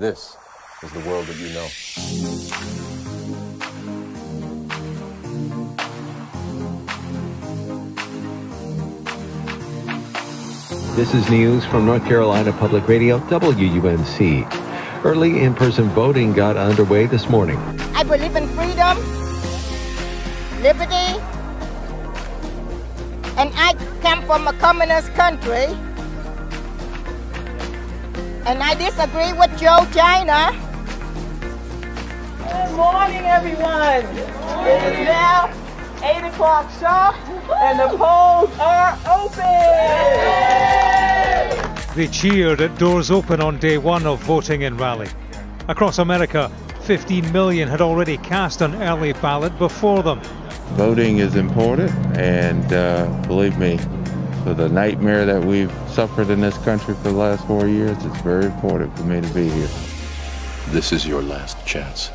This is the world that you know. This is news from North Carolina Public Radio, WUNC. Early in-person voting got underway this morning. I believe in freedom, liberty, and I come from a communist country, and I disagree with Joe China. Good morning, everyone. It is now 8 o'clock sharp, and the polls are open. They cheered at doors open on day one of voting in Raleigh. Across America, 15 million had already cast an early ballot before them. Voting is important, and believe me, for the nightmare that we've suffered in this country for the last 4 years, it's very important for me to be here. This is your last chance.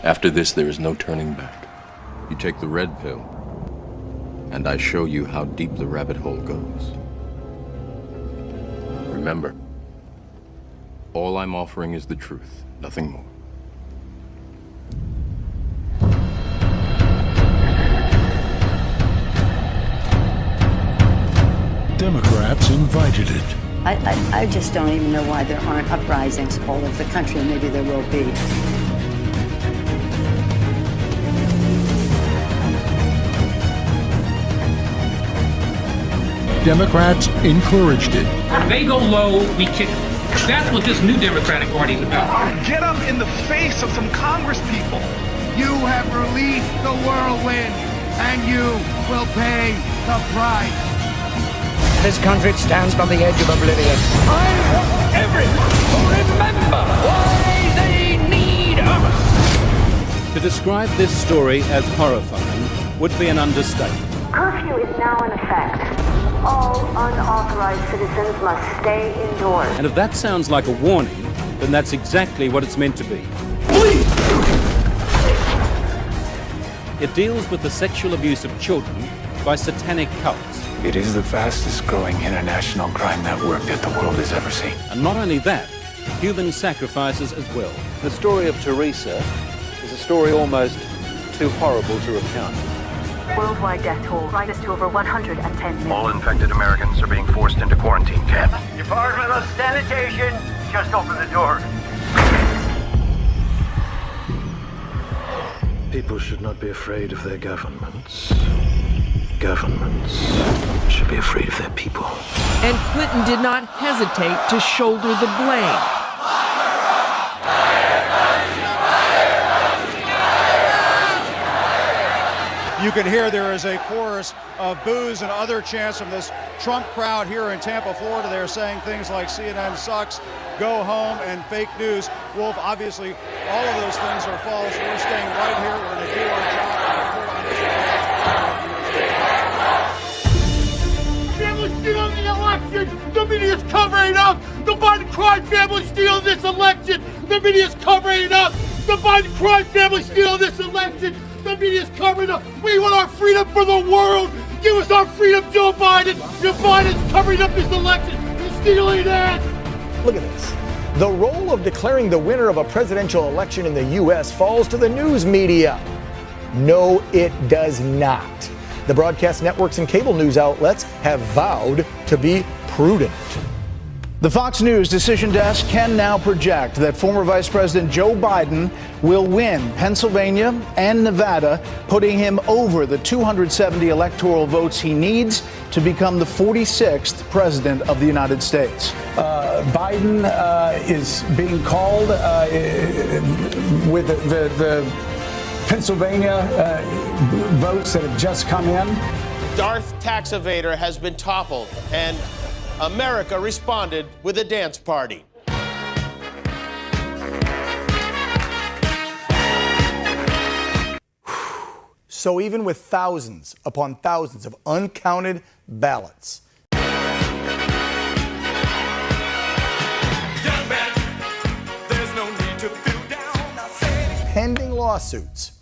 After this, there is no turning back. You take the red pill, and I show you how deep the rabbit hole goes. Remember, all I'm offering is the truth, nothing more. Democrats invited it. I just don't even know why there aren't uprisings all over the country, and maybe there will be. Democrats encouraged it. If they go low, we kick them. That's what this new Democratic Party is about. Get them in the face of some Congress people. You have released the whirlwind, and you will pay the price. This country stands on the edge of oblivion. I want everyone to remember why they need us. To describe this story as horrifying would be an understatement. Curfew is now in effect. All unauthorized citizens must stay indoors. And if that sounds like a warning, then that's exactly what it's meant to be. Please! It deals with the sexual abuse of children by satanic cults. It is the fastest growing international crime network that the world has ever seen. And not only that, human sacrifices as well. The story of Teresa is a story almost too horrible to recount. Worldwide death toll rises to over 110 million. All infected Americans are being forced into quarantine camps. Department of Sanitation, just open the door. People should not be afraid of their governments. Governments should be afraid of their people. And Clinton did not hesitate to shoulder the blame. You can hear there is a chorus of boos and other chants from this Trump crowd here in Tampa, Florida. They're saying things like CNN sucks, go home, and fake news. Wolf, obviously, all of those things are false. We're staying right here. We're going to do our job and report on this. Family stealing the election. The media's covering it up. The Biden crime family stealing this election. The media's covering it up. The Biden crime family stealing this election. The media's covering up. We want our freedom for the world. Give us our freedom, Joe Biden. Joe Biden's covering up this election. He's stealing it. Look at this. The role of declaring the winner of a presidential election in the U.S. falls to the news media. No, it does not. The broadcast networks and cable news outlets have vowed to be prudent. The Fox News decision desk can now project that former Vice President Joe Biden will win Pennsylvania and Nevada, putting him over the 270 electoral votes he needs to become the 46th president of the United States. Biden is being called with the Pennsylvania votes that have just come in. Darth Tax Evader has been toppled, and America responded with a dance party. So even with thousands upon thousands of uncounted ballots, pending lawsuits,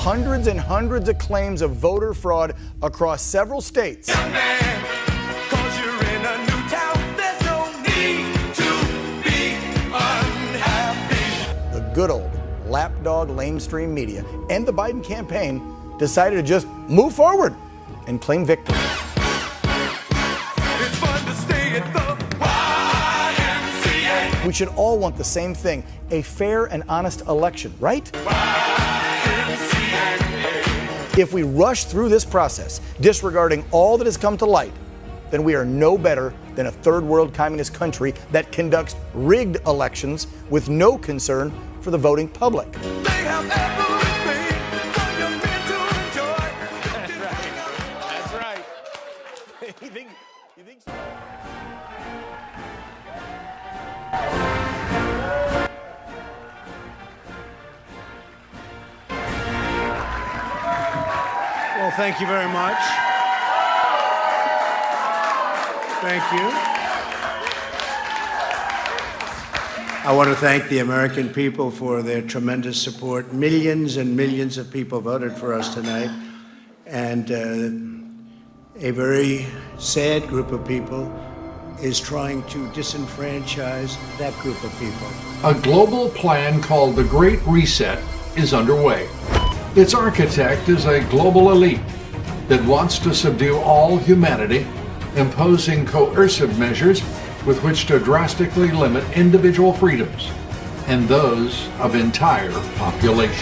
hundreds and hundreds of claims of voter fraud across several states, good old lapdog lamestream media and the Biden campaign decided to just move forward and claim victory. It's fun to stay at the YMCA. We should all want the same thing, a fair and honest election, right? If we rush through this process, disregarding all that has come to light, then we are no better than a third world communist country that conducts rigged elections with no concern for the voting public. They have everything for your men to enjoy. That's right. You think so? Well, thank you very much. Thank you. I want to thank the American people for their tremendous support. Millions and millions of people voted for us tonight. And a very sad group of people is trying to disenfranchise that group of people. A global plan called the Great Reset is underway. Its architect is a global elite that wants to subdue all humanity, imposing coercive measures with which to drastically limit individual freedoms and those of entire populations.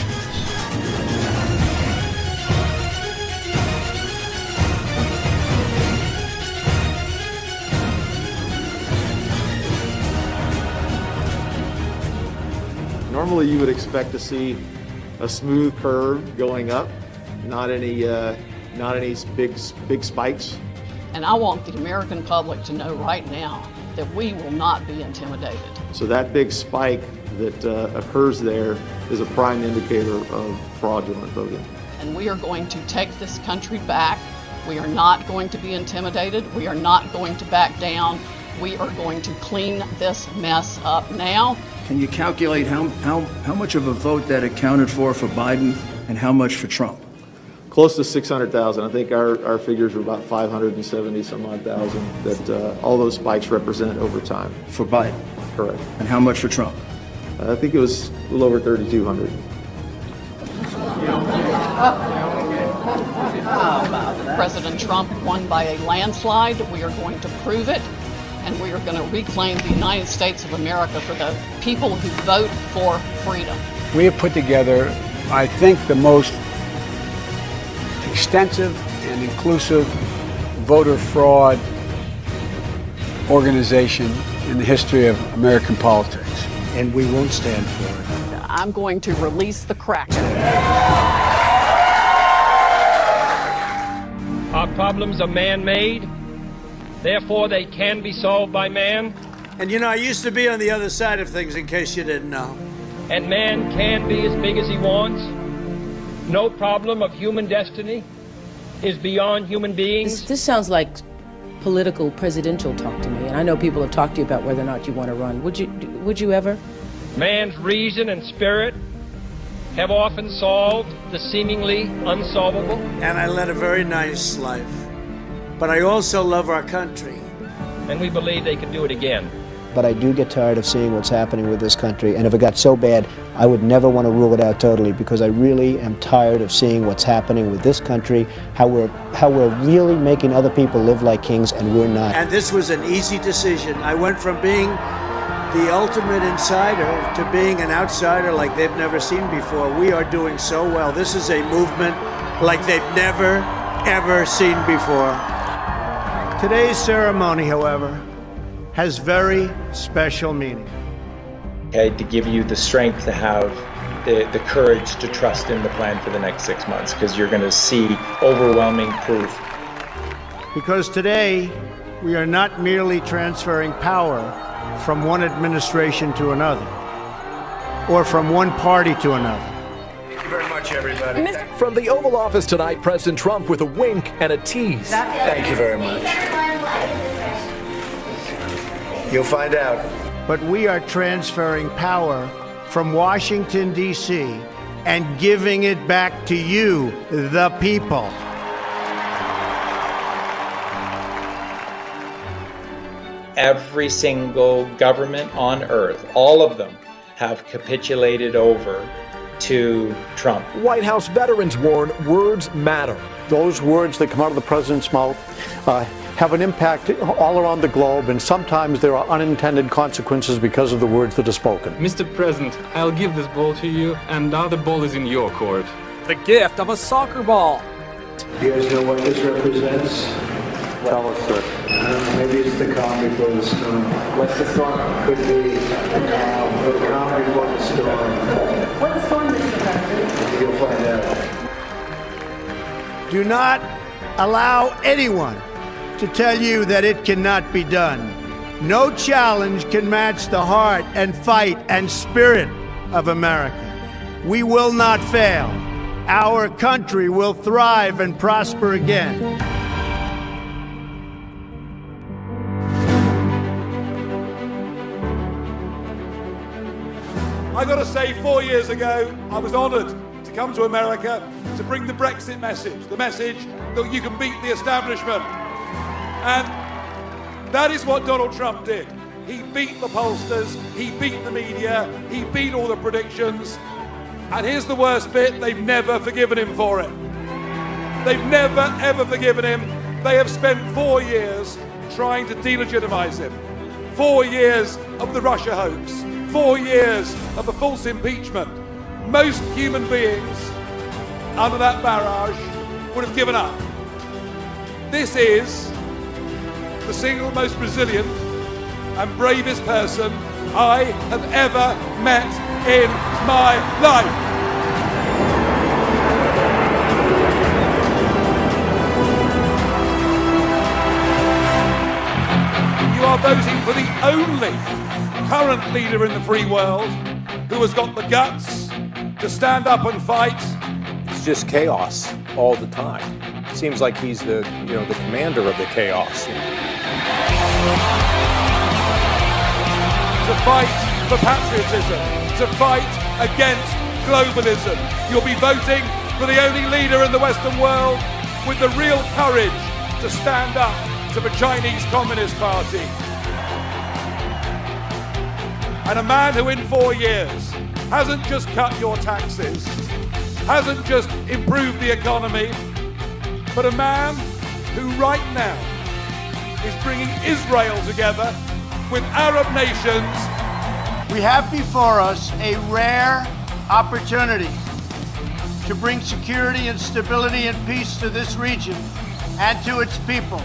Normally you would expect to see a smooth curve going up, not any big spikes. And I want the American public to know right now that we will not be intimidated. So that big spike that occurs there is a prime indicator of fraudulent voting. And we are going to take this country back. We are not going to be intimidated. We are not going to back down. We are going to clean this mess up now. Can you calculate how much of a vote that accounted for Biden and how much for Trump? Close to 600,000. I think our figures were about 570 some odd thousand that all those spikes represent over time. For Biden? Correct. And how much for Trump? I think it was a little over 3,200. President Trump won by a landslide. We are going to prove it, and we are going to reclaim the United States of America for the people who vote for freedom. We have put together, I think, the most extensive and inclusive voter fraud organization in the history of American politics. And we won't stand for it. I'm going to release the Kraken. Our problems are man-made, therefore they can be solved by man. And you know, I used to be on the other side of things, in case you didn't know. And man can be as big as he wants. No problem of human destiny is beyond human beings. This sounds like political presidential talk to me, and I know people have talked to you about whether or not you want to run. Would you ever? Man's reason and spirit have often solved the seemingly unsolvable. And I led a very nice life. But I also love our country. And we believe they can do it again. But I do get tired of seeing what's happening with this country, and if it got so bad, I would never want to rule it out totally, because I really am tired of seeing what's happening with this country, how we're really making other people live like kings, and we're not. And this was an easy decision. I went from being the ultimate insider to being an outsider like they've never seen before. We are doing so well. This is a movement like they've never, ever seen before. Today's ceremony, however, has very special meaning. Okay, to give you the strength to have the courage to trust in the plan for the next 6 months, because you're going to see overwhelming proof. Because today, we are not merely transferring power from one administration to another, or from one party to another. Thank you very much, everybody. From the Oval Office tonight, President Trump with a wink and a tease. Thank you very much. You'll find out. But we are transferring power from Washington, D.C., and giving it back to you, the people. Every single government on earth, all of them, have capitulated over to Trump. White House veterans warn words matter. Those words that come out of the president's mouth have an impact all around the globe, and sometimes there are unintended consequences because of the words that are spoken. Mr. President, I'll give this ball to you, and the other ball is in your court. The gift of a soccer ball. Do you guys know what this represents? Tell us, sir. Maybe it's the calm before the storm. What's the storm? Could be the calm before the storm. What storm, Mr. President? You'll find out. Do not allow anyone to tell you that it cannot be done. No challenge can match the heart and fight and spirit of America. We will not fail. Our country will thrive and prosper again. I got to say, 4 years ago, I was honoured to come to America to bring the Brexit message, the message that you can beat the establishment. And that is what Donald Trump did. He beat the pollsters, he beat the media, he beat all the predictions. And here's the worst bit, they've never forgiven him for it. They've never, ever forgiven him. They have spent 4 years trying to delegitimize him. 4 years of the Russia hoax. 4 years of the false impeachment. Most human beings under that barrage would have given up. This is the single most resilient and bravest person I have ever met in my life. You are voting for the only current leader in the free world who has got the guts to stand up and fight. It's just chaos all the time. It seems like he's the commander of the chaos. To fight for patriotism, to fight against globalism. You'll be voting for the only leader in the Western world with the real courage to stand up to the Chinese Communist Party. And a man who in 4 years hasn't just cut your taxes, hasn't just improved the economy, but a man who right now is bringing Israel together with Arab nations. We have before us a rare opportunity to bring security and stability and peace to this region and to its people,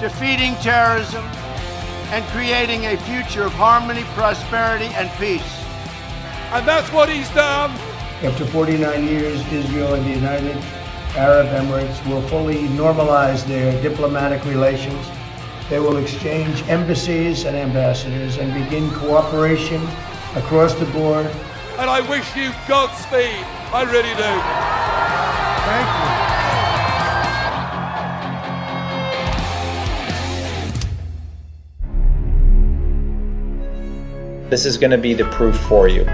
defeating terrorism and creating a future of harmony, prosperity, and peace. And that's what he's done. After 49 years, Israel and the United Arab Emirates will fully normalize their diplomatic relations. They will exchange embassies and ambassadors and begin cooperation across the board. And I wish you Godspeed. I really do. Thank you. This is going to be the proof for you.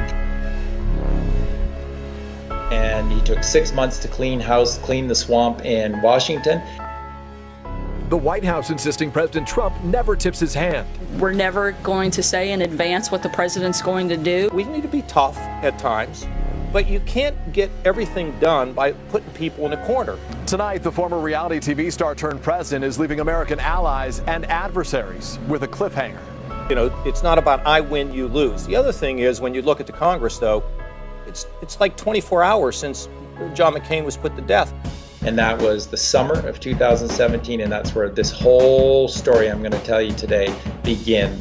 And he took 6 months to clean house, clean the swamp in Washington. The White House insisting President Trump never tips his hand. We're never going to say in advance what the president's going to do. We need to be tough at times, but you can't get everything done by putting people in a corner. Tonight, the former reality TV star turned president is leaving American allies and adversaries with a cliffhanger. You know, it's not about I win, you lose. The other thing is, when you look at the Congress, though, it's like 24 hours since John McCain was put to death. And that was the summer of 2017, and that's where this whole story I'm going to tell you today begins.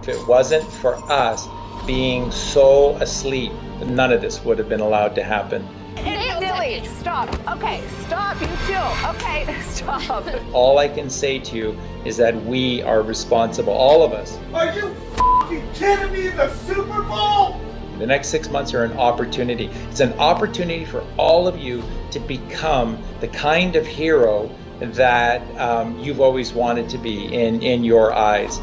If it wasn't for us being so asleep, none of this would have been allowed to happen. Billy, stop. Okay, stop. You too. Okay, stop. All I can say to you is that we are responsible, all of us. Are you f***ing kidding me? The Super Bowl? The next 6 months are an opportunity. It's an opportunity for all of you to become the kind of hero that you've always wanted to be in your eyes.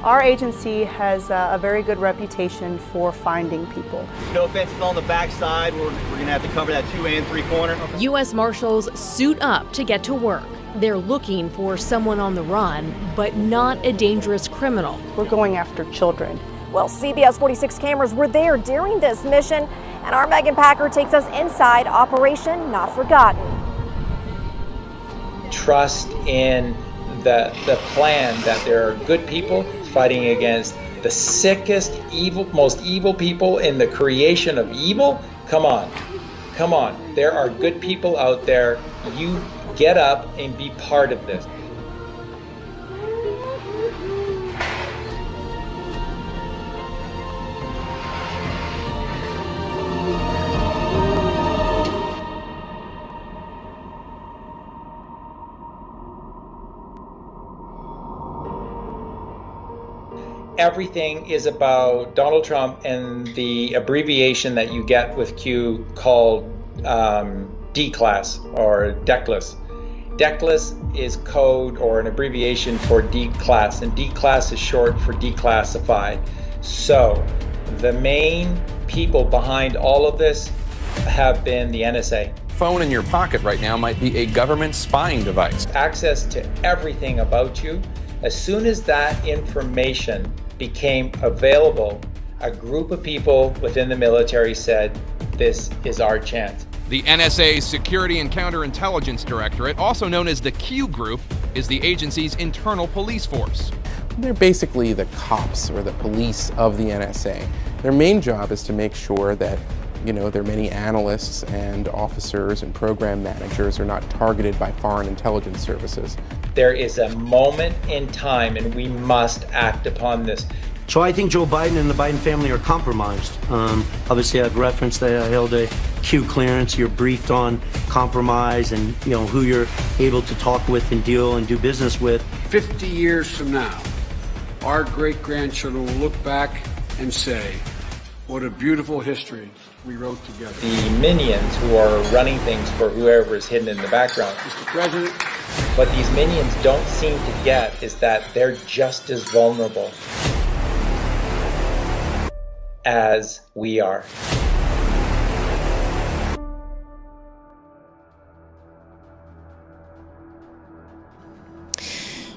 Our agency has a very good reputation for finding people. No offense, on the backside, we're going to have to cover that 2 and 3 corner. U.S. Marshals suit up to get to work. They're looking for someone on the run, but not a dangerous criminal. We're going after children. Well, CBS 46 cameras were there during this mission, and our Megan Packer takes us inside Operation Not Forgotten. Trust in the plan that there are good people fighting against the sickest, most evil people in the creation of evil. Come on. There are good people out there. You get up and be part of this. Everything is about Donald Trump and the abbreviation that you get with Q called D-class or DECLAS. DECLAS is code or an abbreviation for D-class, and D-class is short for declassified. So the main people behind all of this have been the NSA. Phone in your pocket right now might be a government spying device. Access to everything about you. As soon as that information became available, a group of people within the military said, this is our chance. The NSA's Security and Counterintelligence Directorate, also known as the Q Group, is the agency's internal police force. They're basically the cops or the police of the NSA. Their main job is to make sure that, their many analysts and officers and program managers are not targeted by foreign intelligence services. There is a moment in time, and we must act upon this. So I think Joe Biden and the Biden family are compromised. Obviously, I've referenced that I held a Q clearance. You're briefed on compromise and who you're able to talk with and deal and do business with. 50 years from now, our great-grandchildren will look back and say, what a beautiful history we wrote together. The minions who are running things for whoever is hidden in the background. Mr. President. What these minions don't seem to get is that they're just as vulnerable as we are.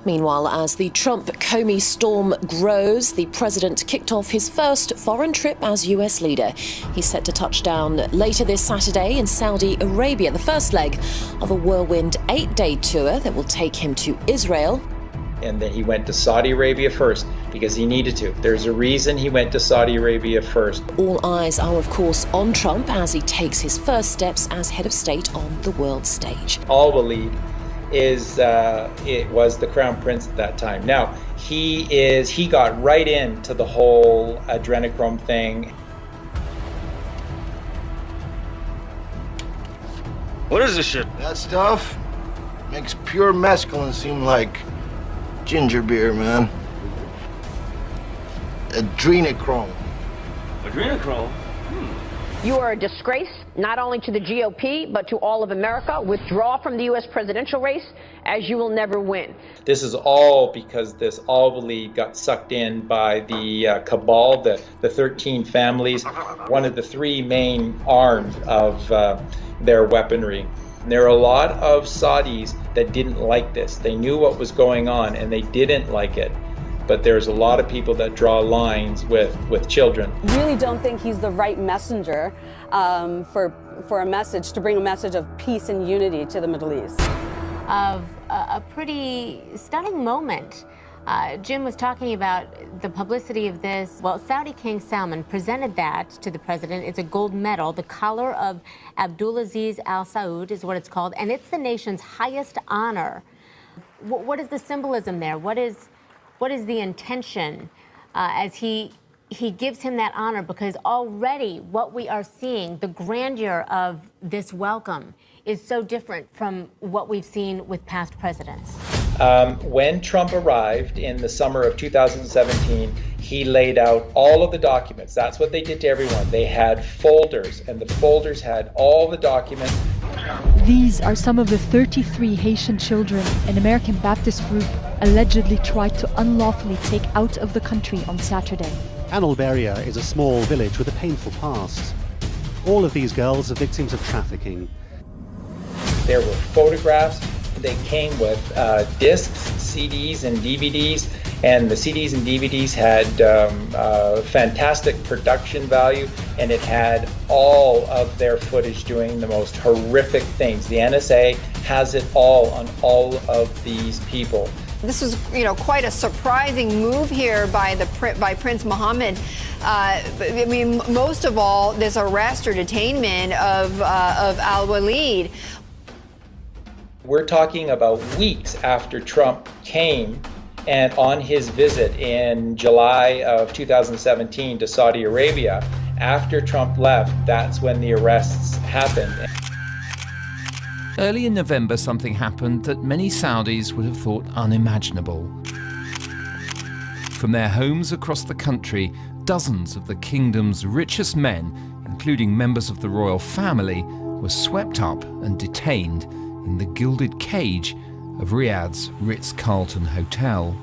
Meanwhile, as the Trump-Comey storm grows, the president kicked off his first foreign trip as US leader. He's set to touch down later this Saturday in Saudi Arabia, the first leg of a whirlwind 8-day tour that will take him to Israel. And then he went to Saudi Arabia first because he needed to. There's a reason he went to Saudi Arabia first. All eyes are, of course, on Trump as he takes his first steps as head of state on the world stage. All believe it was the crown prince at that time. Now he got right into the whole adrenochrome thing. What is this shit? That stuff makes pure mescaline seem like ginger beer, man. Adrenochrome. Adrenochrome? You are a disgrace, not only to the GOP, but to all of America. Withdraw from the U.S. presidential race, as you will never win. This is all because this all believe got sucked in by the Cabal, the 13 families, one of the 3 main arms of their weaponry. And there are a lot of Saudis that didn't like this. They knew what was going on and they didn't like it. But there's a lot of people that draw lines with children. Really don't think he's the right messenger for a message, to bring a message of peace and unity to the Middle East. Of a pretty stunning moment. Jim was talking about the publicity of this. Well, Saudi King Salman presented that to the president. It's a gold medal. The collar of Abdulaziz Al Saud is what it's called, and it's the nation's highest honor. What is the symbolism there? What is the intention as he gives him that honor? Because already what we are seeing, the grandeur of this welcome, is so different from what we've seen with past presidents. When Trump arrived in the summer of 2017, he laid out all of the documents. That's what they did to everyone. They had folders, and the folders had all the documents. These are some of the 33 Haitian children an American Baptist group allegedly tried to unlawfully take out of the country on Saturday. Anulberia is a small village with a painful past. All of these girls are victims of trafficking. There were photographs. They came with discs, CDs, and DVDs. And the CDs and DVDs had fantastic production value, and it had all of their footage doing the most horrific things. The NSA has it all on all of these people. This was, quite a surprising move here by Prince Mohammed. I mean, most of all, this arrest or detainment of al-Walid. We're talking about weeks after Trump came and on his visit in July of 2017 to Saudi Arabia. After Trump left, that's when the arrests happened. Early in November, something happened that many Saudis would have thought unimaginable. From their homes across the country, dozens of the kingdom's richest men, including members of the royal family, were swept up and detained in the gilded cage of Riyadh's Ritz-Carlton Hotel.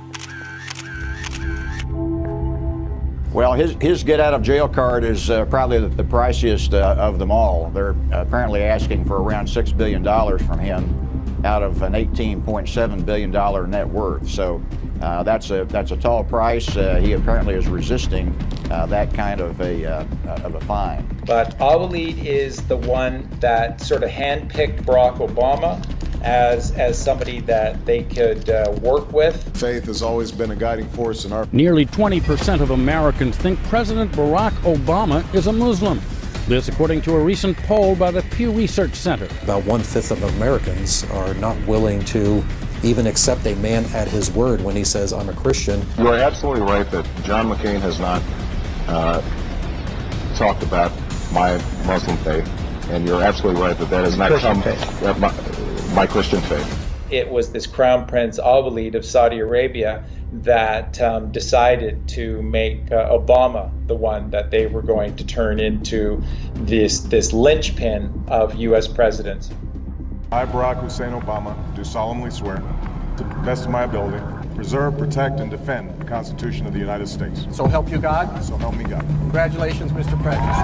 Well, his get-out-of-jail card is probably the priciest of them all. They're apparently asking for around $6 billion from him out of an $18.7 billion net worth. So that's a tall price. He apparently is resisting that kind of a fine. But al-Walid is the one that sort of handpicked Barack Obama as somebody that they could work with. Faith has always been a guiding force in our... Nearly 20% of Americans think President Barack Obama is a Muslim. This according to a recent poll by the Pew Research Center. About 1/5 of Americans are not willing to even accept a man at his word when he says, I'm a Christian. You are absolutely right that John McCain has not talked about my Muslim faith, and you're absolutely right that has not come my Christian faith. It was this Crown Prince al-Walid of Saudi Arabia that decided to make Obama the one that they were going to turn into this linchpin of U.S. presidents. I, Barack Hussein Obama, do solemnly swear, to the best of my ability, preserve, protect, and defend the Constitution of the United States. So help you God? So help me God. Congratulations, Mr. President.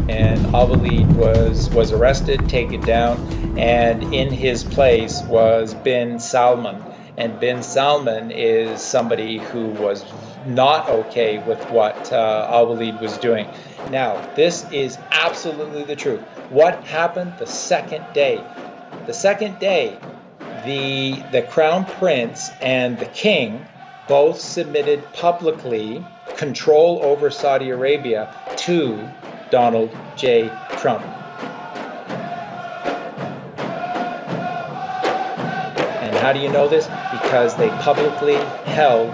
And al-Walid was arrested, taken down, and in his place was bin Salman. And bin Salman is somebody who was not okay with what al-Walid was doing. Now, this is absolutely the truth. What happened the second day? The second day, the Crown Prince and the King both submitted publicly control over Saudi Arabia to Donald J. Trump. And how do you know this? Because they publicly held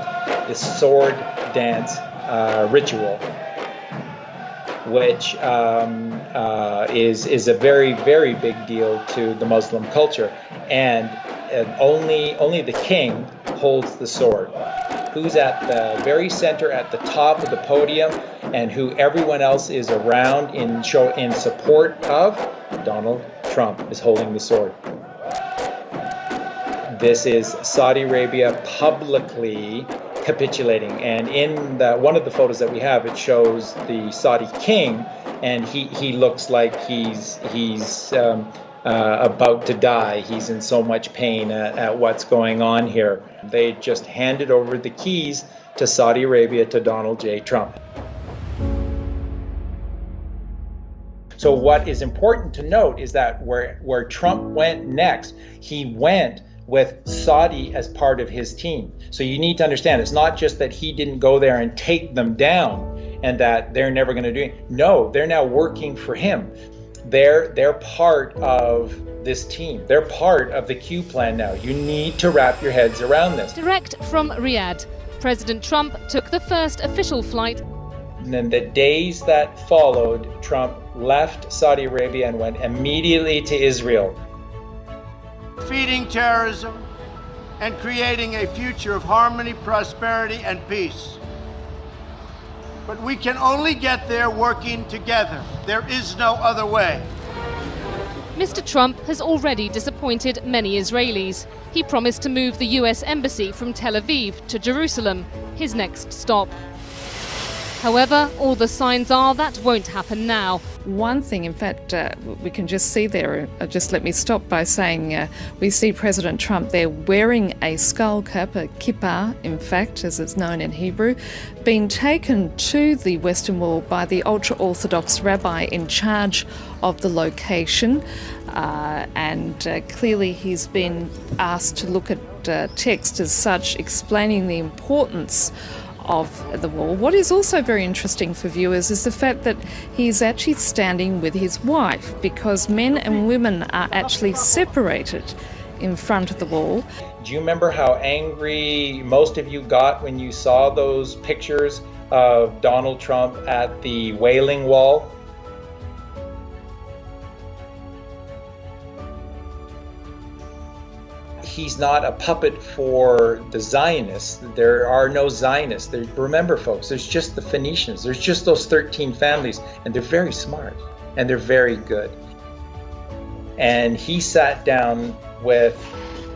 this sword dance ritual, which is a very, very big deal to the Muslim culture. And only the king holds the sword. Who's at the very center, at the top of the podium, and who everyone else is around in support of, Donald Trump is holding the sword. This is Saudi Arabia publicly capitulating, and in one of the photos that we have, it shows the Saudi king, and he looks like he's about to die. He's in so much pain at what's going on here. They just handed over the keys to Saudi Arabia to Donald J. Trump. So what is important to note is that where Trump went next, he went with Saudi as part of his team. So you need to understand, it's not just that he didn't go there and take them down and that they're never going to do it. No, they're now working for him. They're part of this team. They're part of the Q plan now. You need to wrap your heads around this. Direct from Riyadh, President Trump took the first official flight. And then the days that followed, Trump left Saudi Arabia and went immediately to Israel. Defeating terrorism and creating a future of harmony, prosperity, and peace. But we can only get there working together. There is no other way. Mr. Trump has already disappointed many Israelis. He promised to move the US embassy from Tel Aviv to Jerusalem, his next stop. However, all the signs are that won't happen now. One thing, in fact, we can just see there, just let me stop by saying we see President Trump there wearing a skull cap, a kippah, in fact, as it's known in Hebrew, being taken to the Western Wall by the ultra-Orthodox rabbi in charge of the location. And clearly he's been asked to look at text as such, explaining the importance of the wall. What is also very interesting for viewers is the fact that he's actually standing with his wife, because men and women are actually separated in front of the wall. Do you remember how angry most of you got when you saw those pictures of Donald Trump at the Wailing Wall? He's not a puppet for the Zionists. There are no Zionists. Remember, folks, there's just the Phoenicians. There's just those 13 families, and they're very smart, and they're very good. And he sat down with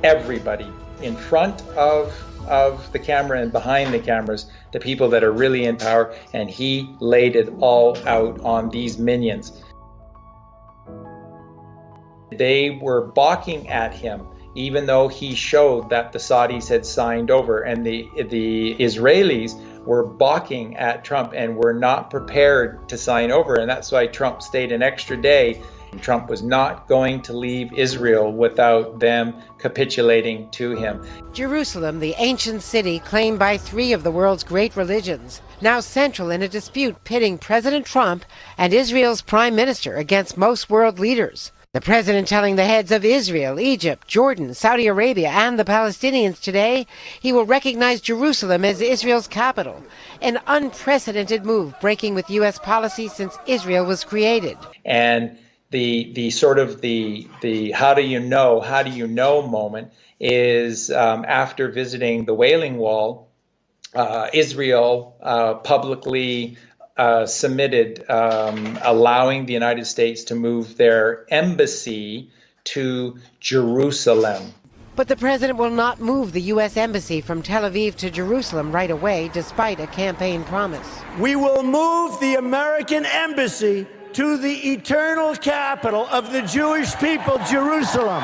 everybody in front of the camera and behind the cameras, the people that are really in power, and he laid it all out on these minions. They were balking at him, even though he showed that the Saudis had signed over, and the Israelis were balking at Trump and were not prepared to sign over. And that's why Trump stayed an extra day. Trump was not going to leave Israel without them capitulating to him. Jerusalem, the ancient city claimed by 3 of the world's great religions, now central in a dispute pitting President Trump and Israel's prime minister against most world leaders. The president telling the heads of Israel, Egypt, Jordan, Saudi Arabia, and the Palestinians today he will recognize Jerusalem as Israel's capital, an unprecedented move breaking with U.S. policy since Israel was created. And the sort of the how do you know moment is after visiting the Wailing Wall, Israel publicly submitted allowing the United States to move their embassy to Jerusalem. But the president will not move the U.S. embassy from Tel Aviv to Jerusalem right away, despite a campaign promise. We will move the American embassy to the eternal capital of the Jewish people, Jerusalem.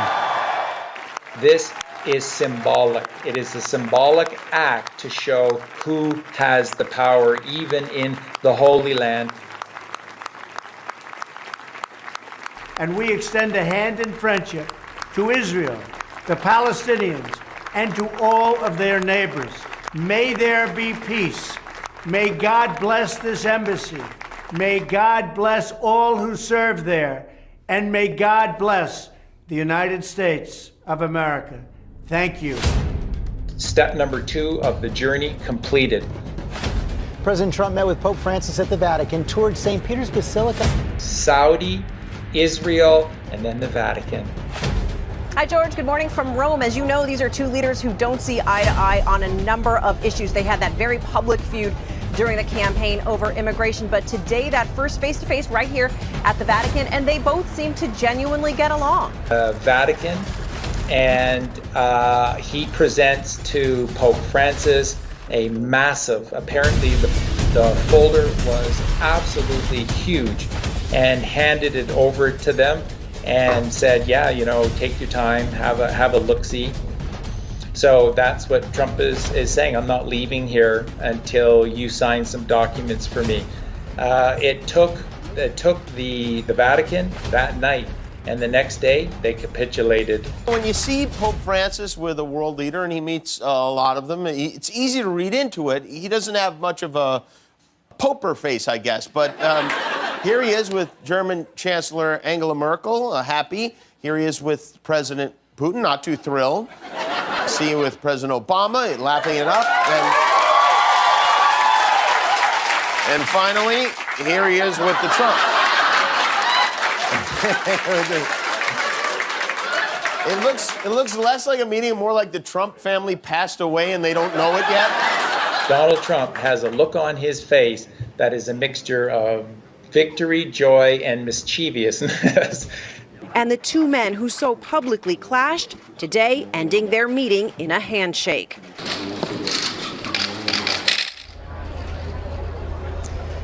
This is symbolic. It is a symbolic act to show who has the power, even in the Holy Land. And we extend a hand in friendship to Israel, the Palestinians, and to all of their neighbors. May there be peace. May God bless this embassy. May God bless all who serve there. And may God bless the United States of America. Thank you. Step number 2 of the journey completed. President Trump met with Pope Francis at the Vatican, toured St. Peter's Basilica. Saudi, Israel, and then the Vatican. Hi, George. Good morning from Rome. As you know, these are 2 leaders who don't see eye to eye on a number of issues. They had that very public feud during the campaign over immigration. But today, that first face-to-face right here at the Vatican, and they both seem to genuinely get along. Vatican. And he presents to Pope Francis a massive, apparently the folder was absolutely huge, and handed it over to them and said, yeah, take your time, have a look-see. So that's what Trump is saying. I'm not leaving here until you sign some documents for me. It took the Vatican that night, and the next day they capitulated. When you see Pope Francis with a world leader and he meets a lot of them, it's easy to read into it. He doesn't have much of a poker face, I guess. But here he is with German Chancellor Angela Merkel, happy. Here he is with President Putin, not too thrilled. See you with President Obama, laughing it up. And finally, here he is with the Trump. It looks less like a meeting, more like the Trump family passed away and they don't know it yet. Donald Trump has a look on his face that is a mixture of victory, joy, and mischievousness. and the two men who so publicly clashed, today ending their meeting in a handshake.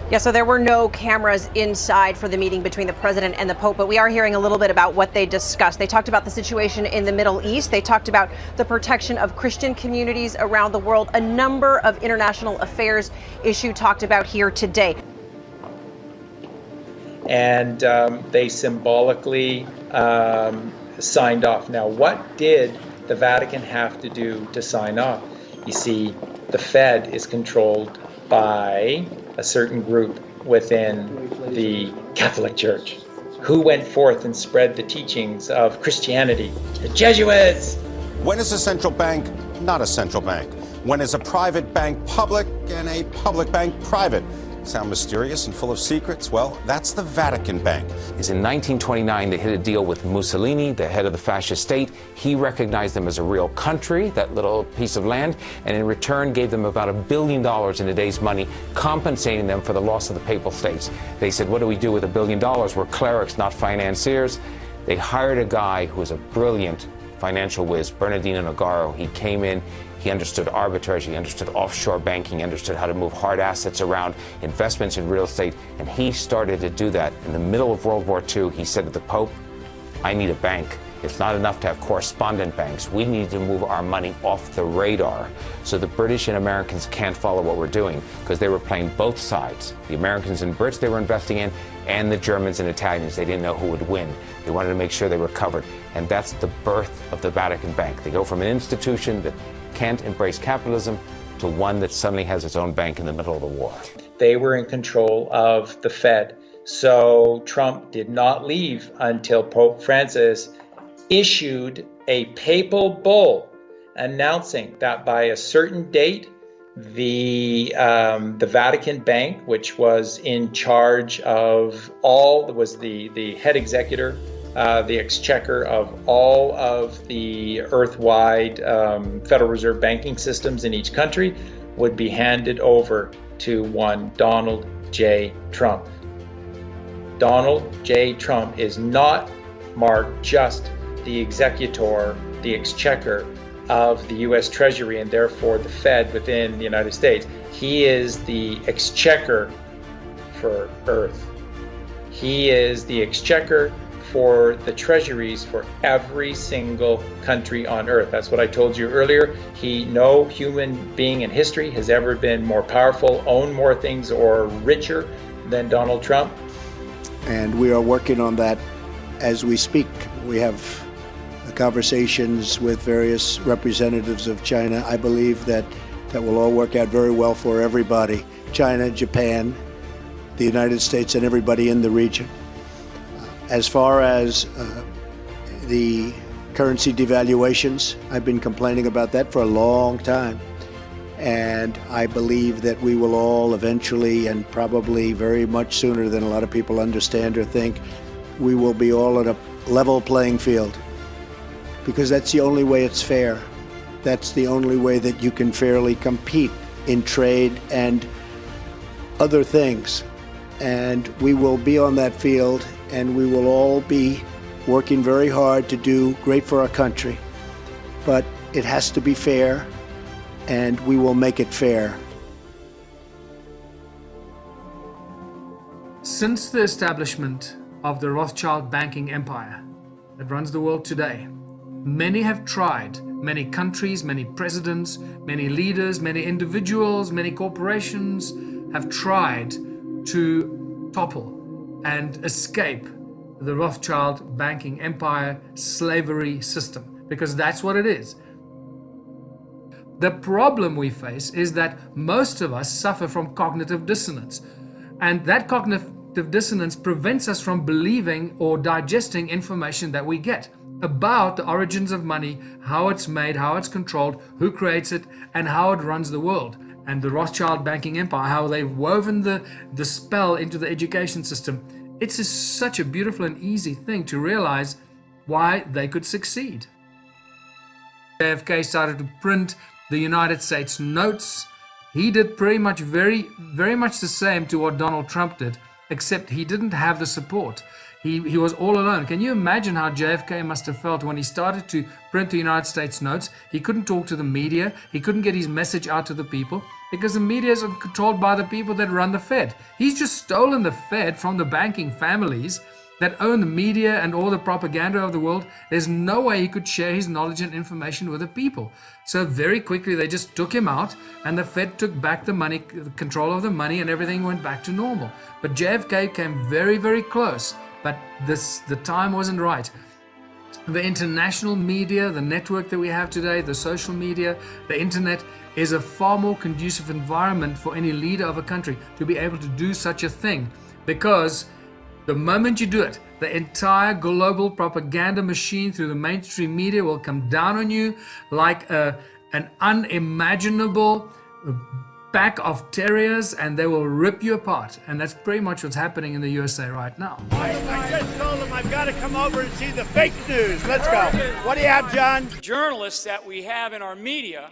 Yeah, so there were no cameras inside for the meeting between the president and the Pope, but we are hearing a little bit about what they discussed. They talked about the situation in the Middle East. They talked about the protection of Christian communities around the world. A number of international affairs issues talked about here today. And they symbolically signed off. Now, what did the Vatican have to do to sign off? You see, the Fed is controlled by a certain group within the Catholic Church. Who went forth and spread the teachings of Christianity? The Jesuits! When is a central bank not a central bank? When is a private bank public and a public bank private? Sound mysterious and full of secrets? Well, that's the Vatican Bank. Is in 1929 they hit a deal with Mussolini, the head of the fascist state. He recognized them as a real country, that little piece of land, and in return gave them about $1 billion in today's money, compensating them for the loss of the Papal States. They said, what do we do with $1 billion? We're clerics, not financiers. They hired a guy who was a brilliant financial whiz, Bernardino Nogaro. He came in. He understood arbitrage, he understood offshore banking, he understood how to move hard assets around, investments in real estate, and he started to do that. In the middle of World War II, he said to the Pope, I need a bank. It's not enough to have correspondent banks. We need to move our money off the radar so the British and Americans can't follow what we're doing, because they were playing both sides. The Americans and Brits they were investing in, and the Germans and Italians. They didn't know who would win. They wanted to make sure they were covered. And that's the birth of the Vatican Bank. They go from an institution that can't embrace capitalism to one that suddenly has its own bank in the middle of the war. They were in control of the Fed. So Trump did not leave until Pope Francis issued a papal bull announcing that by a certain date, the Vatican Bank, which was in charge of all, was the head executor, the exchequer of all of the earth-wide Federal Reserve banking systems in each country, would be handed over to one Donald J. Trump. Donald J. Trump is not, Mark, just the executor, the exchequer of the U.S. Treasury and therefore the Fed within the United States. He is the exchequer for Earth. He is the exchequer for the treasuries for every single country on Earth. That's what I told you earlier. No human being in history has ever been more powerful, owned more things, or richer than Donald Trump. And we are working on that as we speak. We have conversations with various representatives of China. I believe that will all work out very well for everybody. China, Japan, the United States, and everybody in the region. As far as the currency devaluations, I've been complaining about that for a long time. And I believe that we will all eventually, and probably very much sooner than a lot of people understand or think, we will be all on a level playing field. Because that's the only way it's fair. That's the only way that you can fairly compete in trade and other things. And we will be on that field, and we will all be working very hard to do great for our country. But it has to be fair, and we will make it fair. Since the establishment of the Rothschild banking empire that runs the world today, many have tried, many countries, many presidents, many leaders, many individuals, many corporations have tried to topple and escape the Rothschild banking empire slavery system, because that's what it is. The problem we face is that most of us suffer from cognitive dissonance, and that cognitive dissonance prevents us from believing or digesting information that we get about the origins of money, how it's made, how it's controlled, who creates it, and how it runs the world. And the Rothschild banking empire, how they've woven the spell into the education system. It's such a beautiful and easy thing to realize why they could succeed. JFK started to print the United States notes. He did pretty much very much the same to what Donald Trump did, except he didn't have the support. He was all alone. Can you imagine how JFK must have felt when he started to print the United States notes? He couldn't talk to the media. He couldn't get his message out to the people because the media is controlled by the people that run the Fed. He's just stolen the Fed from the banking families that own the media and all the propaganda of the world. There's no way he could share his knowledge and information with the people. So very quickly they just took him out, and the Fed took back the money, control of the money, and everything went back to normal. But JFK came very, very close, but the time wasn't right. The international media, the network that we have today, the social media, the internet, is a far more conducive environment for any leader of a country to be able to do such a thing, because the moment you do it, the entire global propaganda machine through the mainstream media will come down on you like an unimaginable pack of terriers, and they will rip you apart. And that's pretty much what's happening in the USA right now. I just told him I've got to come over and see the fake news. Let's go. What do you have, John? Journalists that we have in our media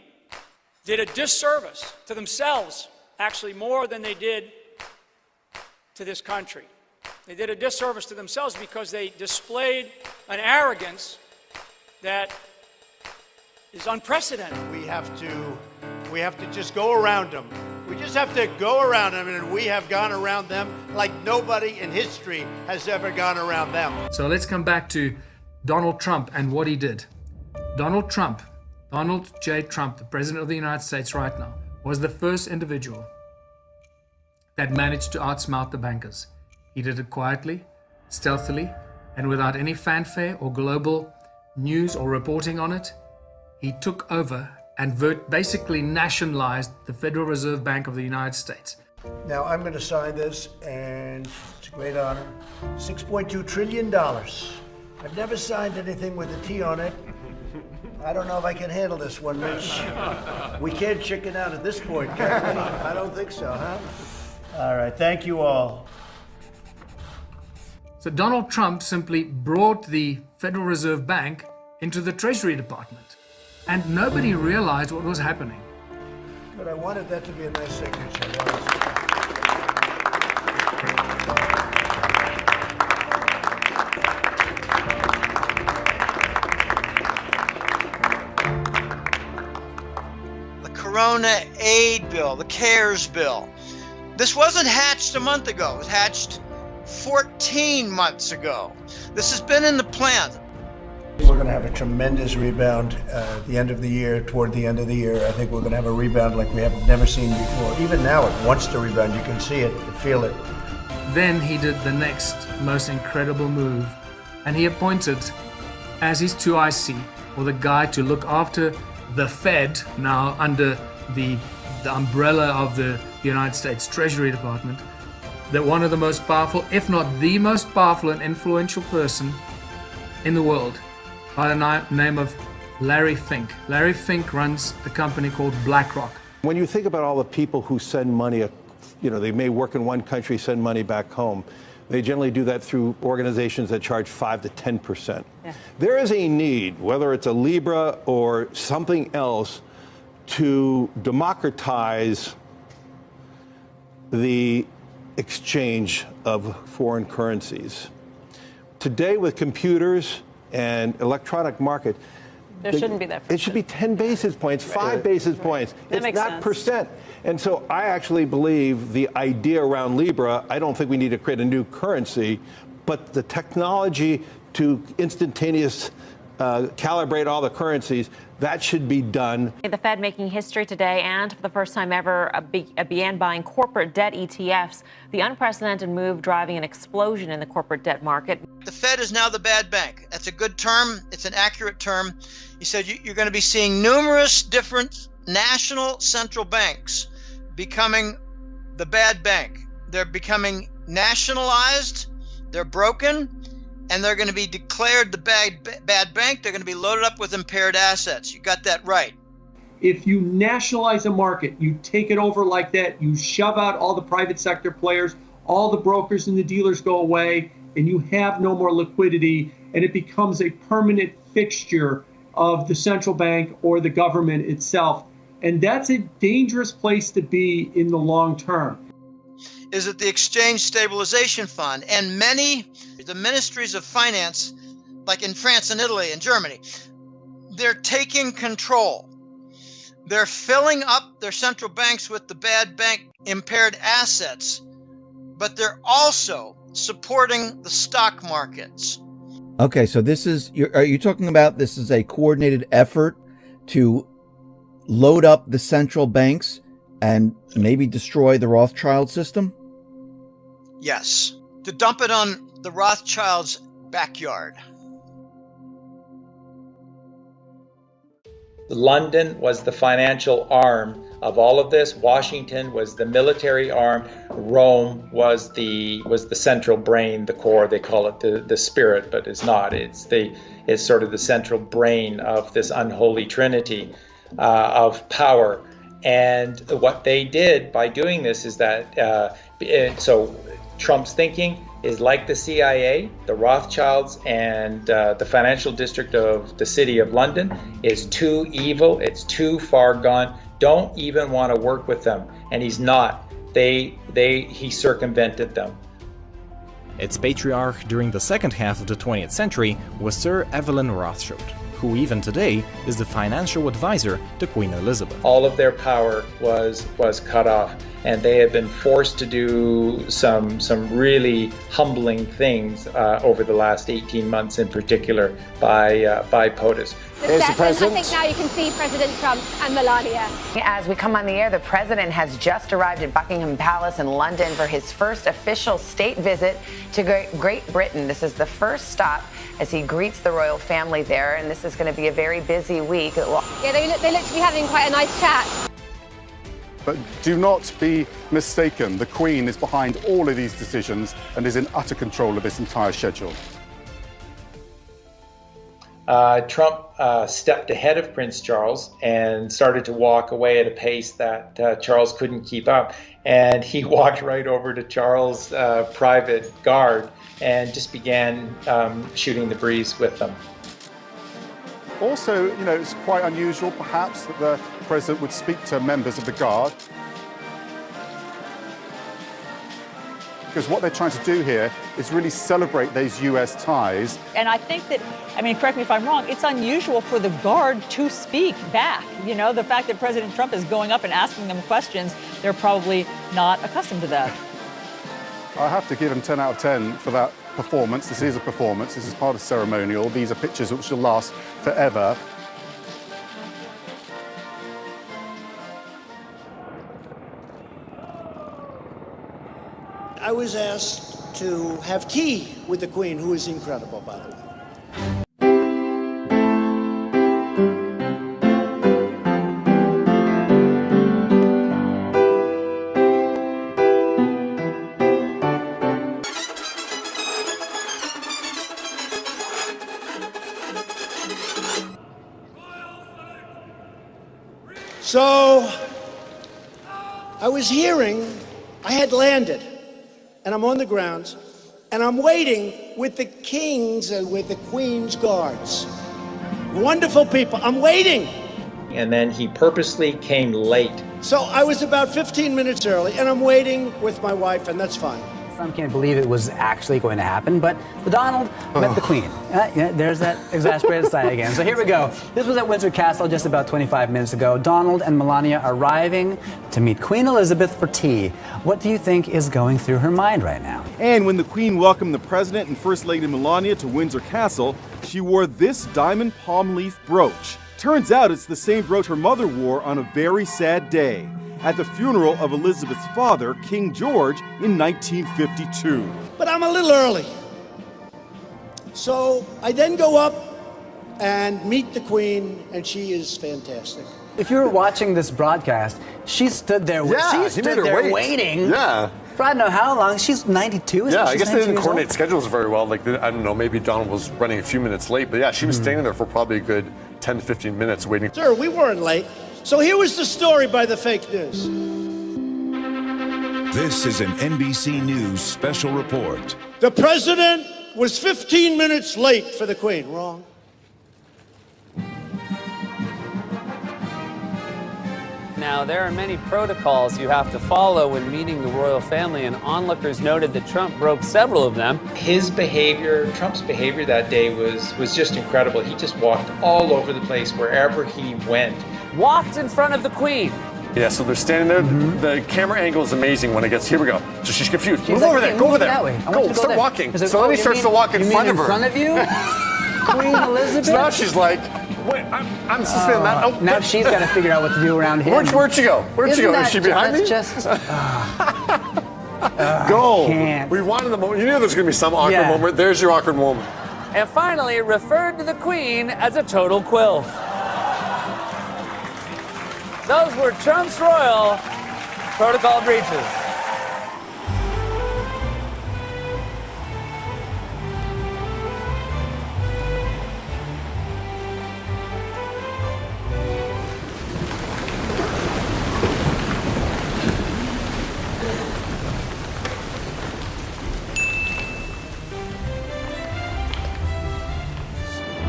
did a disservice to themselves, actually more than they did to this country. They did a disservice to themselves because they displayed an arrogance that is unprecedented. We have to just go around them. We just have to go around them, and we have gone around them like nobody in history has ever gone around them. So let's come back to Donald Trump and what he did. Donald J. Trump, the President of the United States right now, was the first individual that managed to outsmart the bankers. He did it quietly, stealthily, and without any fanfare or global news or reporting on it. He took over and basically nationalized the Federal Reserve Bank of the United States. Now I'm going to sign this, and it's a great honor. $6.2 trillion. I've never signed anything with a T on it. I don't know if I can handle this one, Mitch. We can't chicken out at this point, can we? I don't think so, huh? All right, thank you all. So Donald Trump simply brought the Federal Reserve Bank into the Treasury Department, and nobody realized what was happening. But I wanted that to be a nice signature. The Corona aid bill, the CARES bill. This wasn't hatched a month ago. It was hatched 14 months ago. This has been in the plan. We're going to have a tremendous rebound at the end of the year, toward the end of the year. I think we're going to have a rebound like we have never seen before. Even now, it wants to rebound. You can see it, you feel it. Then he did the next most incredible move, and he appointed as his 2IC, or the guy to look after the Fed, now under the umbrella of the United States Treasury Department, that one of the most powerful, if not the most powerful and influential person in the world, by the name of Larry Fink. Larry Fink runs a company called BlackRock. When you think about all the people who send money, they may work in one country, send money back home. They generally do that through organizations that charge 5 to 10%. Yeah. There is a need, whether it's a Libra or something else, to democratize the exchange of foreign currencies. Today, with computers and electronic market, there shouldn't be that. It should be 10 basis points, 5 basis points. That it's makes not sense. percent. And so I actually believe the idea around Libra, I don't think we need to create a new currency, but the technology to instantaneous calibrate all the currencies, that should be done. The Fed making history today, and for the first time ever, began buying corporate debt ETFs. The unprecedented move driving an explosion in the corporate debt market. The Fed is now the bad bank. That's a good term. It's an accurate term. You said you're going to be seeing numerous different national central banks becoming the bad bank. They're becoming nationalized. They're broken. And they're going to be declared the bad bank. They're going to be loaded up with impaired assets. You got that right. If you nationalize a market, you take it over like that, you shove out all the private sector players, all the brokers and the dealers go away, and you have no more liquidity, and it becomes a permanent fixture of the central bank or the government itself. And that's a dangerous place to be in the long term. is that the Exchange Stabilization Fund and the ministries of finance, like in France and Italy and Germany, they're taking control. They're filling up their central banks with the bad bank impaired assets, but they're also supporting the stock markets. Okay, so are you talking about this is a coordinated effort to load up the central banks and maybe destroy the Rothschild system? Yes, to dump it on the Rothschilds' backyard. London was the financial arm of all of this. Washington was the military arm. Rome was the central brain, the core. They call it the spirit, but it's not. It's sort of the central brain of this unholy trinity of power. And what they did by doing this is that so Trump's thinking is like the CIA, the Rothschilds, and the financial district of the City of London is too evil. It's too far gone. Don't even want to work with them. And he's not. He circumvented them. Its patriarch during the second half of the 20th century was Sir Evelyn Rothschild, who even today is the financial advisor to Queen Elizabeth. All of their power was cut off, and they have been forced to do some really humbling things over the last 18 months, in particular by POTUS. There's the president. I think now you can see President Trump and Melania. As we come on the air, the president has just arrived at Buckingham Palace in London for his first official state visit to Great Britain. This is the first stop as he greets the royal family there, and this is going to be a very busy week. Yeah, they look to be having quite a nice chat. But do not be mistaken. The Queen is behind all of these decisions and is in utter control of this entire schedule. Trump stepped ahead of Prince Charles and started to walk away at a pace that Charles couldn't keep up. And he walked right over to Charles' private guard and just began shooting the breeze with them. Also, it's quite unusual, perhaps, that the president would speak to members of the guard. Because what they're trying to do here is really celebrate those U.S. ties. And I think that, correct me if I'm wrong, it's unusual for the guard to speak back. The fact that President Trump is going up and asking them questions, they're probably not accustomed to that. I have to give him 10 out of 10 for that performance. This is a performance. This is part of ceremonial. These are pictures which will last forever. I was asked to have tea with the Queen, who is incredible, by the way. So I was hearing, I had landed, and I'm on the grounds, and I'm waiting with the king's and with the queen's guards. Wonderful people, I'm waiting. And then he purposely came late. So I was about 15 minutes early, and I'm waiting with my wife, and that's fine. Some can't believe it was actually going to happen, but Donald met the Queen. There's that exasperated side again. So here we go. This was at Windsor Castle just about 25 minutes ago. Donald and Melania arriving to meet Queen Elizabeth for tea. What do you think is going through her mind right now? And when the Queen welcomed the President and First Lady Melania to Windsor Castle, she wore this diamond palm leaf brooch. Turns out it's the same brooch her mother wore on a very sad day, at the funeral of Elizabeth's father, King George, in 1952. But I'm a little early. So I then go up and meet the Queen, and she is fantastic. If you were watching this broadcast, she stood there, waiting. Yeah. For I don't know how long. She's 92, isn't she? I guess they didn't coordinate schedules very well. I don't know, maybe Donald was running a few minutes late, but yeah, she was standing there for probably a good 10 to 15 minutes waiting. Sir, we weren't late. So here was the story by the fake news. This is an NBC News special report. The president was 15 minutes late for the Queen. Wrong. now, there are many protocols you have to follow when meeting the royal family, and onlookers noted that Trump broke several of them. His behavior, Trump's behavior that day was just incredible. He just walked all over the place wherever he went. Walked in front of the Queen. Yeah, so they're standing there. The camera angle is amazing when it gets, here we go. So she's confused. She's Move like, over there, "Hey, go over move there. that way. I want Go, you to go start there." walking. Is it- So then oh, he you starts to mean- walk in you front mean of her. in front of you? Queen Elizabeth? So now she's like, wait, I'm just saying that. Oh, now she's got to figure out what to do around him. Where'd she go? Where'd she go? Is she behind me? That's just... Go. can't. We wanted the moment. You knew there was going to be some awkward moment. There's your awkward moment. And finally referred to the Queen as a total quilf. Those were Trump's royal protocol breaches.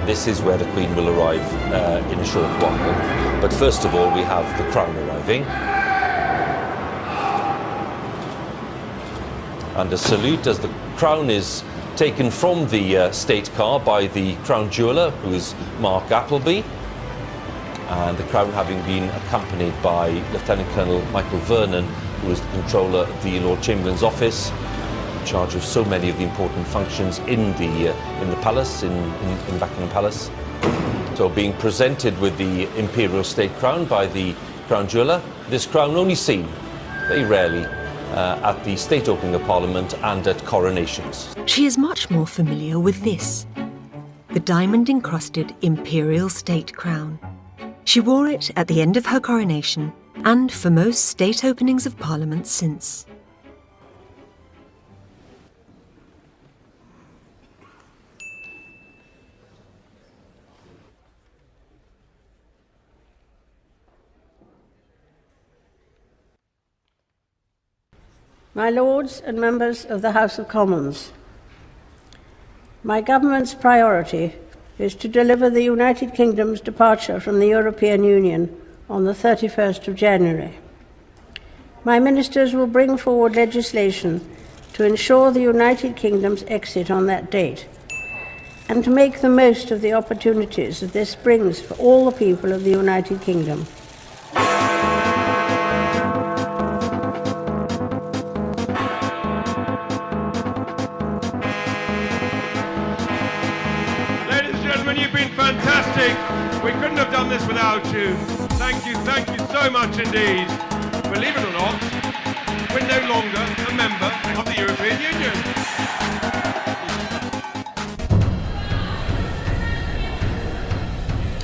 This is where the Queen will arrive in a short while. But first of all, we have the Crown arriving. And a salute as the Crown is taken from the State car by the Crown Jeweller, who is Mark Appleby. And the Crown having been accompanied by Lieutenant Colonel Michael Vernon, who is the Controller of the Lord Chamberlain's office, in charge of so many of the important functions in the palace, in Buckingham Palace. So being presented with the Imperial State Crown by the Crown Jeweller, this crown only seen very rarely at the state opening of Parliament and at coronations. She is much more familiar with this, the diamond-encrusted Imperial State Crown. She wore it at the end of her coronation and for most state openings of Parliament since. My Lords and members of the House of Commons, my government's priority is to deliver the United Kingdom's departure from the European Union on the 31st of January. My ministers will bring forward legislation to ensure the United Kingdom's exit on that date and to make the most of the opportunities that this brings for all the people of the United Kingdom. Fantastic. We couldn't have done this without you. Thank you so much indeed. Believe it or not, we're no longer a member of the European Union.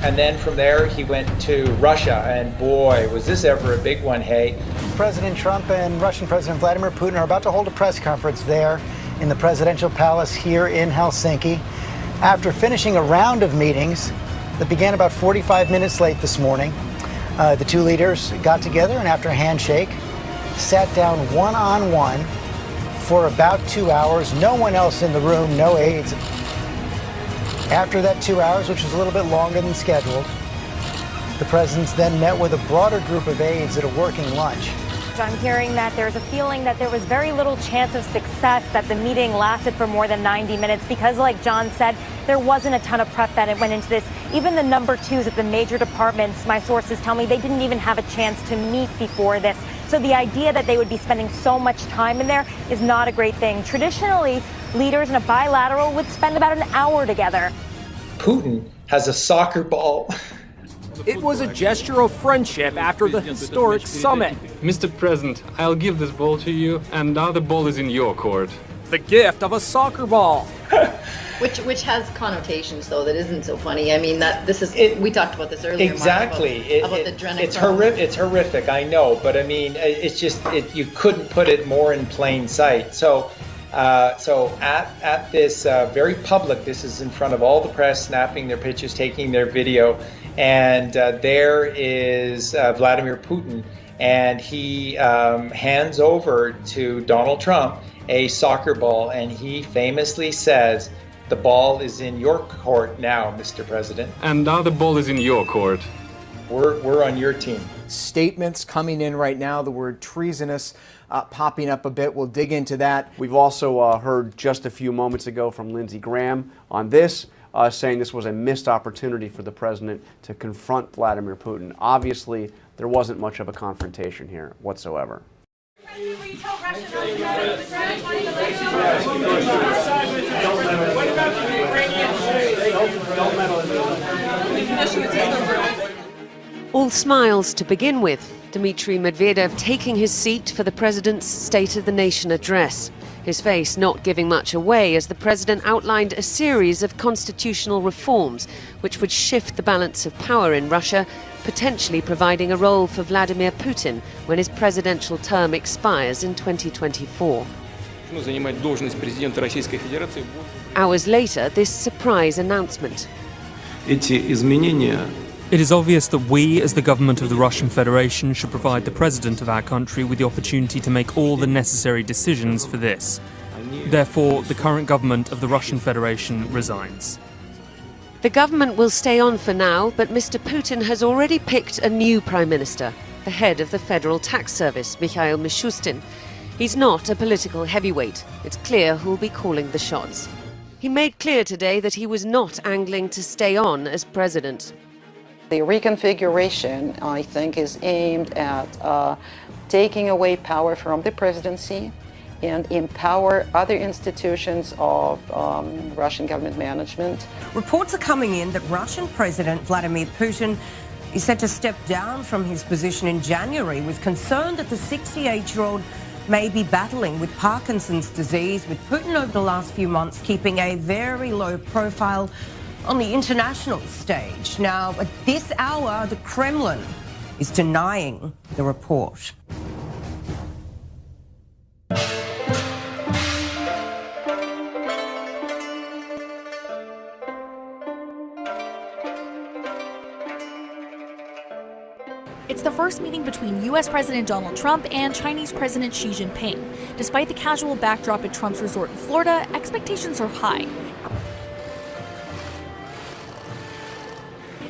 And then from there, he went to Russia, and boy, was this ever a big one, hey? President Trump and Russian President Vladimir Putin are about to hold a press conference there in the presidential palace here in Helsinki. After finishing a round of meetings that began about 45 minutes late this morning, the two leaders got together and after a handshake, sat down one-on-one for about 2 hours. No one else in the room, no aides. After that 2 hours, which was a little bit longer than scheduled, the presidents then met with a broader group of aides at a working lunch. I'm hearing that there's a feeling that there was very little chance of success, that the meeting lasted for more than 90 minutes because, like John said, there wasn't a ton of prep that went into this. Even the number twos at the major departments, my sources tell me they didn't even have a chance to meet before this. So the idea that they would be spending so much time in there is not a great thing. Traditionally, leaders in a bilateral would spend about an hour together. Putin has a soccer ball. It was a gesture of friendship after the historic summit. Mr. President, I'll give this ball to you, and now the ball is in your court. The gift of a soccer ball. Which has connotations, though, that isn't so funny. I mean, we talked about this earlier. Exactly. Mark, about the adrenochrome. It's horrific, I know, but I mean, it's just, you couldn't put it more in plain sight. So at this very public, this is in front of all the press, snapping their pictures, taking their video, and there is Vladimir Putin, and he hands over to Donald Trump a soccer ball, and he famously says, "The ball is in your court now, Mr. President." And now the ball is in your court. we're on your team. Statements coming in right now, the word treasonous popping up a bit. We'll dig into that. We've also heard just a few moments ago from Lindsey Graham on this, saying this was a missed opportunity for the president to confront Vladimir Putin. Obviously, there wasn't much of a confrontation here whatsoever. All smiles to begin with. Dmitry Medvedev taking his seat for the president's State of the Nation address. His face not giving much away as the president outlined a series of constitutional reforms which would shift the balance of power in Russia, potentially providing a role for Vladimir Putin when his presidential term expires in 2024. Hours later, this surprise announcement. It is obvious that we, as the government of the Russian Federation, should provide the president of our country with the opportunity to make all the necessary decisions for this. Therefore, the current government of the Russian Federation resigns. The government will stay on for now, but Mr. Putin has already picked a new prime minister, the head of the Federal Tax Service, Mikhail Mishustin. He's not a political heavyweight. It's clear who'll be calling the shots. He made clear today that he was not angling to stay on as president. The reconfiguration, I think, is aimed at taking away power from the presidency and empower other institutions of Russian government management. Reports are coming in that Russian President Vladimir Putin is set to step down from his position in January, with concern that the 68-year-old may be battling with Parkinson's disease, with Putin over the last few months keeping a very low profile on the international stage. Now, at this hour, the Kremlin is denying the report. It's the first meeting between U.S. President Donald Trump and Chinese President Xi Jinping. Despite the casual backdrop at Trump's resort in Florida, expectations are high.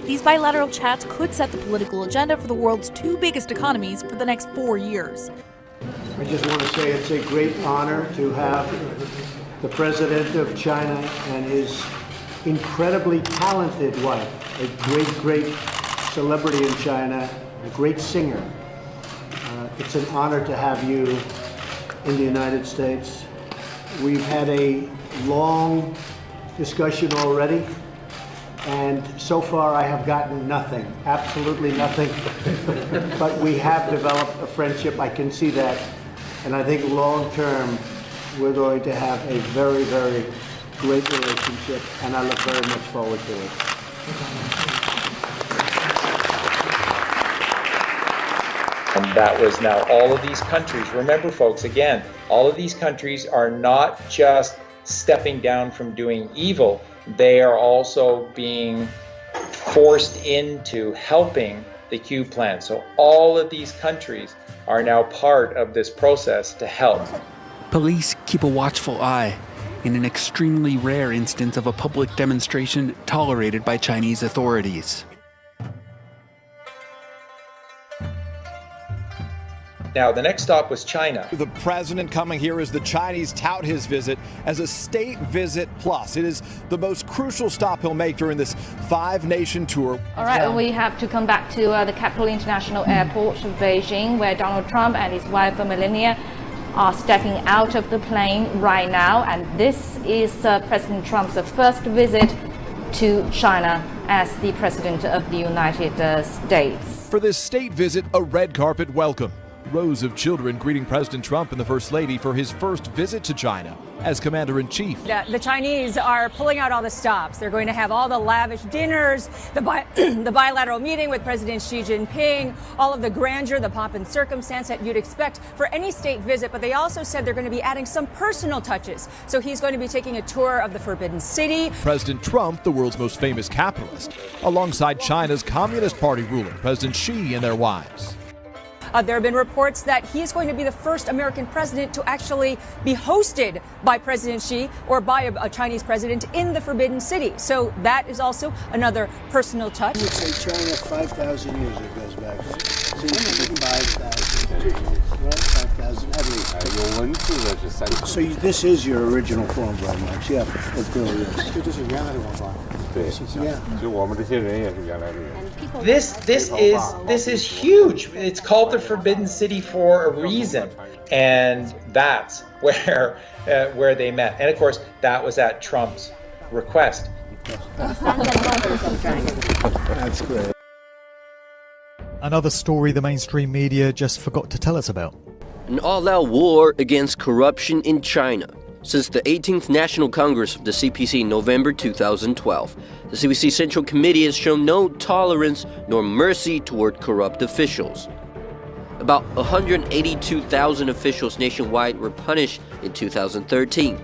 These bilateral chats could set the political agenda for the world's two biggest economies for the next 4 years. I just want to say it's a great honor to have the president of China and his incredibly talented wife, a great celebrity in China, a great singer. It's an honor to have you in the United States. We've had a long discussion already. And so far I have gotten nothing, absolutely nothing. But we have developed a friendship, I can see that. And I think long term, we're going to have a very, very great relationship. And I look very much forward to it. And that was now all of these countries. Remember, folks, again, all of these countries are not just stepping down from doing evil. They are also being forced into helping the Q plan. So all of these countries are now part of this process to help. Police keep a watchful eye in an extremely rare instance of a public demonstration tolerated by Chinese authorities. Now, the next stop was China. The president coming here as the Chinese tout his visit as a state visit plus. It is the most crucial stop he'll make during this 5-nation tour. All right, we have to come back to the Capital International Airport of Beijing, where Donald Trump and his wife Melania are stepping out of the plane right now. And this is President Trump's first visit to China as the President of the United States. For this state visit, a red carpet welcome. Rows of children greeting President Trump and the First Lady for his first visit to China as Commander-in-Chief. The Chinese are pulling out all the stops. They're going to have all the lavish dinners, the bilateral meeting with President Xi Jinping, all of the grandeur, the pomp and circumstance that you'd expect for any state visit. But they also said they're going to be adding some personal touches. So he's going to be taking a tour of the Forbidden City. President Trump, the world's most famous capitalist, alongside China's Communist Party ruler, President Xi, and their wives. There have been reports that he's going to be the first American president to actually be hosted by President Xi or by a Chinese president in the Forbidden City. So that is also another personal touch. I would say China 5,000 years it goes back. Seems to be 5,000 years, right? 5,000 at least. So this is your original form, very much. Yeah, it really is. This is huge. It's called the Forbidden City for a reason, and that's where they met. And of course, that was at Trump's request. That's great. Another story the mainstream media just forgot to tell us about. An all-out war against corruption in China. Since the 18th National Congress of the CPC in November 2012, the CPC Central Committee has shown no tolerance nor mercy toward corrupt officials. About 182,000 officials nationwide were punished in 2013,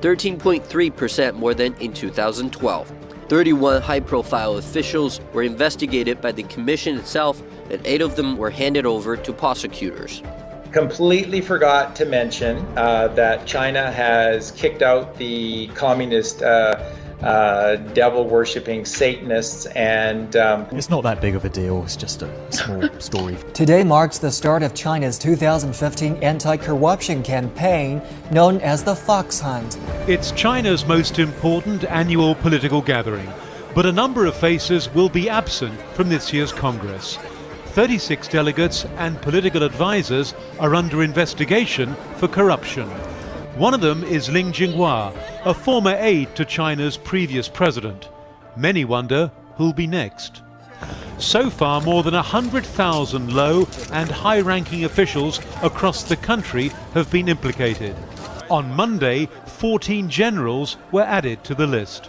13.3% more than in 2012. 31 high-profile officials were investigated by the commission itself, and 8 of them were handed over to prosecutors. Completely forgot to mention that China has kicked out the communist devil-worshipping Satanists, and it's not that big of a deal. It's just a small story. Today marks the start of China's 2015 anti-corruption campaign known as the Fox Hunt. It's China's most important annual political gathering, but a number of faces will be absent from this year's Congress. 36 delegates and political advisors are under investigation for corruption. One of them is Ling Jinghua, a former aide to China's previous president. Many wonder who'll be next. So far, more than 100,000 low and high-ranking officials across the country have been implicated. On Monday, 14 generals were added to the list.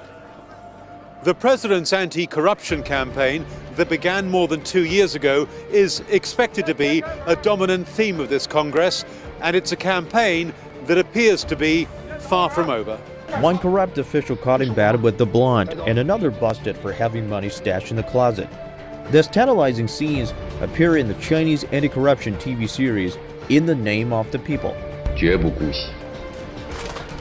The president's anti-corruption campaign that began more than 2 years ago is expected to be a dominant theme of this Congress, and it's a campaign that appears to be far from over. One corrupt official caught in bed with the blonde, and another busted for having money stashed in the closet. These tantalizing scenes appear in the Chinese anti-corruption TV series In the Name of the People.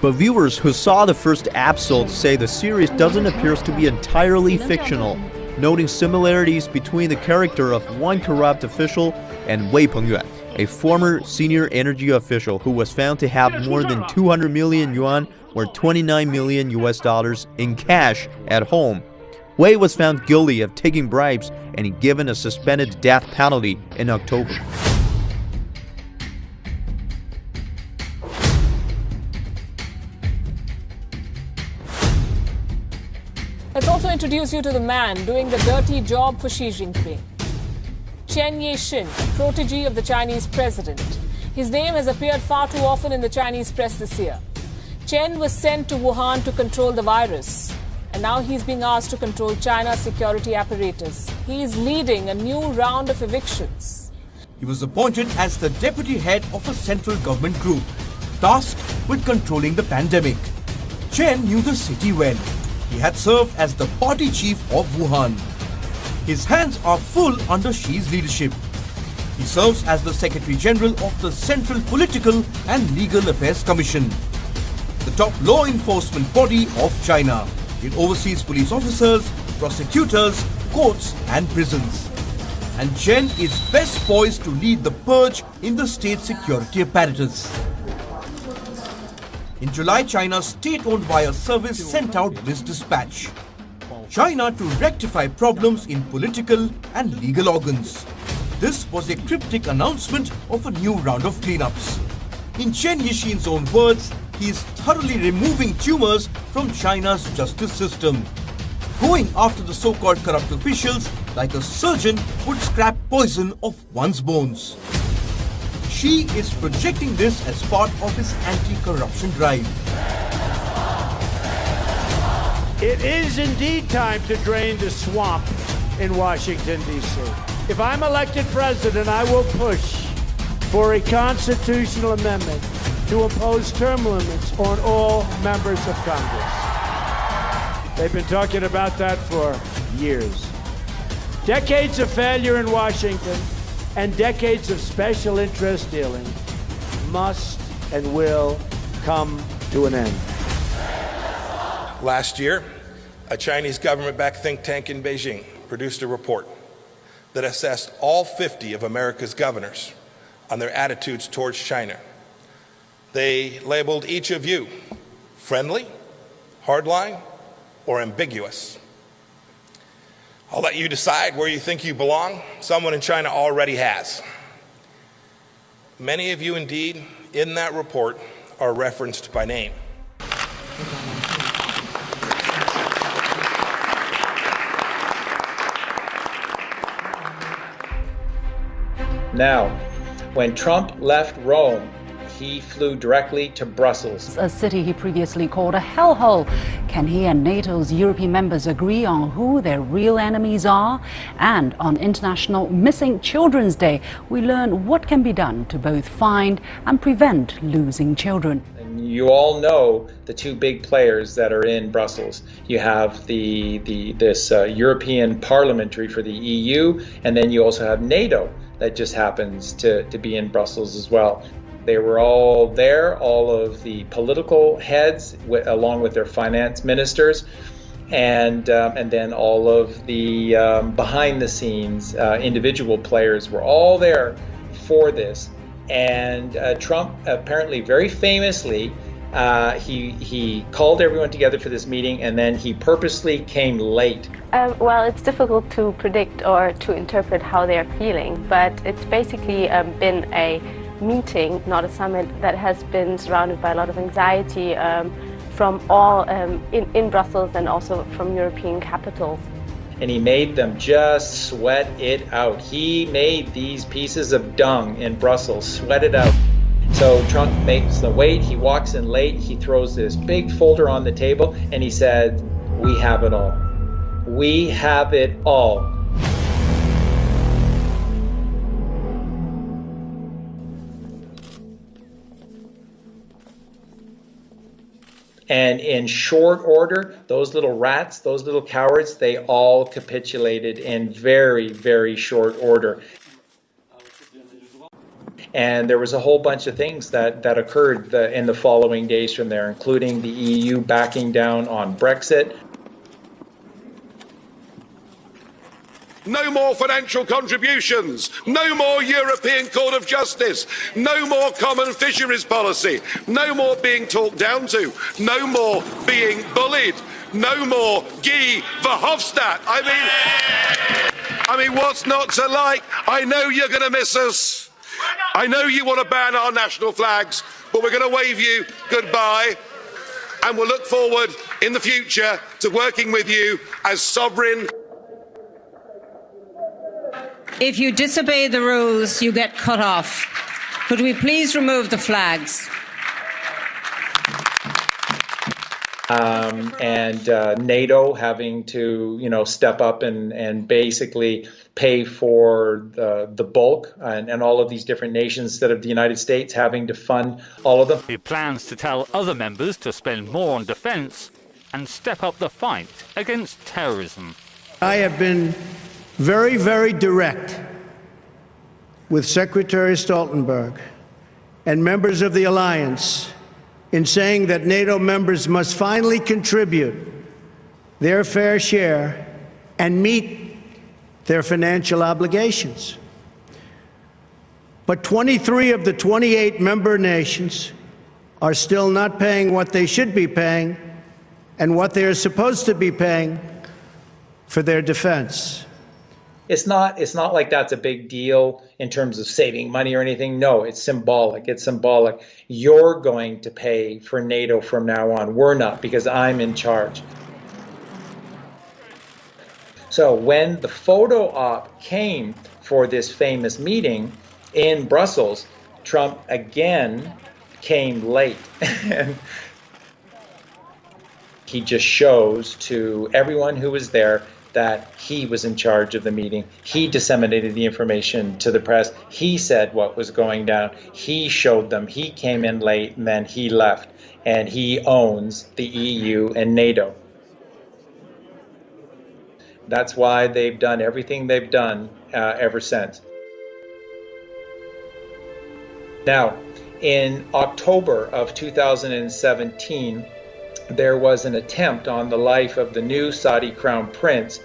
But viewers who saw the first episode say the series doesn't appear to be entirely fictional, noting similarities between the character of one corrupt official and Wei Pengyuan, a former senior energy official who was found to have more than 200 million yuan or $29 million in cash at home. Wei was found guilty of taking bribes and given a suspended death penalty in October. Let's also introduce you to the man doing the dirty job for Xi Jinping. Chen Yixin, a protege of the Chinese president. His name has appeared far too often in the Chinese press this year. Chen was sent to Wuhan to control the virus, and now he's being asked to control China's security apparatus. He is leading a new round of evictions. He was appointed as the deputy head of a central government group, tasked with controlling the pandemic. Chen knew the city well. He had served as the party chief of Wuhan. His hands are full under Xi's leadership. He serves as the Secretary General of the Central Political and Legal Affairs Commission, the top law enforcement body of China. It oversees police officers, prosecutors, courts and prisons. And Chen is best poised to lead the purge in the state security apparatus. In July, China's state-owned wire service sent out this dispatch. China to rectify problems in political and legal organs. This was a cryptic announcement of a new round of cleanups. In Chen Yixin's own words, he is thoroughly removing tumors from China's justice system, going after the so-called corrupt officials like a surgeon would scrap poison off one's bones. Xi is projecting this as part of his anti-corruption drive. It is indeed time to drain the swamp in Washington, D.C. If I'm elected president, I will push for a constitutional amendment to impose term limits on all members of Congress. They've been talking about that for years. Decades of failure in Washington and decades of special interest dealing must and will come to an end. Last year, a Chinese government-backed think tank in Beijing produced a report that assessed all 50 of America's governors on their attitudes towards China. They labeled each of you friendly, hardline, or ambiguous. I'll let you decide where you think you belong. Someone in China already has. Many of you, indeed, in that report are referenced by name. Now, when Trump left Rome, he flew directly to Brussels. A city he previously called a hellhole. Can he and NATO's European members agree on who their real enemies are? And on International Missing Children's Day, we learn what can be done to both find and prevent losing children. And you all know the two big players that are in Brussels. You have this European Parliamentary for the EU, and then you also have NATO that just happens to be in Brussels as well. They were all there, all of the political heads, along with their finance ministers, and then all of the behind-the-scenes individual players were all there for this. And Trump apparently, very famously, he called everyone together for this meeting, and then he purposely came late. Well, it's difficult to predict or to interpret how they're feeling, but it's basically been a meeting, not a summit, that has been surrounded by a lot of anxiety from all in Brussels and also from European capitals. And he made them just sweat it out. He made these pieces of dung in Brussels sweat it out. So Trump makes them wait, he walks in late, he throws this big folder on the table, and he said, "We have it all. We have it all." And in short order, those little rats, those little cowards, they all capitulated in very, very short order. And there was a whole bunch of things that occurred in the following days from there, including the EU backing down on Brexit. No more financial contributions, no more European Court of Justice, no more common fisheries policy, no more being talked down to, no more being bullied, no more Guy Verhofstadt. I mean, what's not to like? I know you're going to miss us. I know you want to ban our national flags, but we're going to wave you goodbye, and we'll look forward in the future to working with you as sovereign. If you disobey the rules, you get cut off. Could we please remove the flags? And NATO having to, step up and basically pay for the bulk, and all of these different nations, instead of the United States having to fund all of them. He plans to tell other members to spend more on defence and step up the fight against terrorism. I have been very, very direct with Secretary Stoltenberg and members of the alliance in saying that NATO members must finally contribute their fair share and meet their financial obligations. But 23 of the 28 member nations are still not paying what they should be paying and what they are supposed to be paying for their defense. It's not like that's a big deal in terms of saving money or anything. No, it's symbolic. It's symbolic. You're going to pay for NATO from now on. We're not, because I'm in charge. So when the photo op came for this famous meeting in Brussels, Trump again came late. And he just shows to everyone who was there that he was in charge of the meeting. He disseminated the information to the press. He said what was going down. He showed them. He came in late, and then he left. And he owns the EU and NATO. That's why they've done everything they've done ever since. Now, in October of 2017, there was an attempt on the life of the new Saudi crown prince.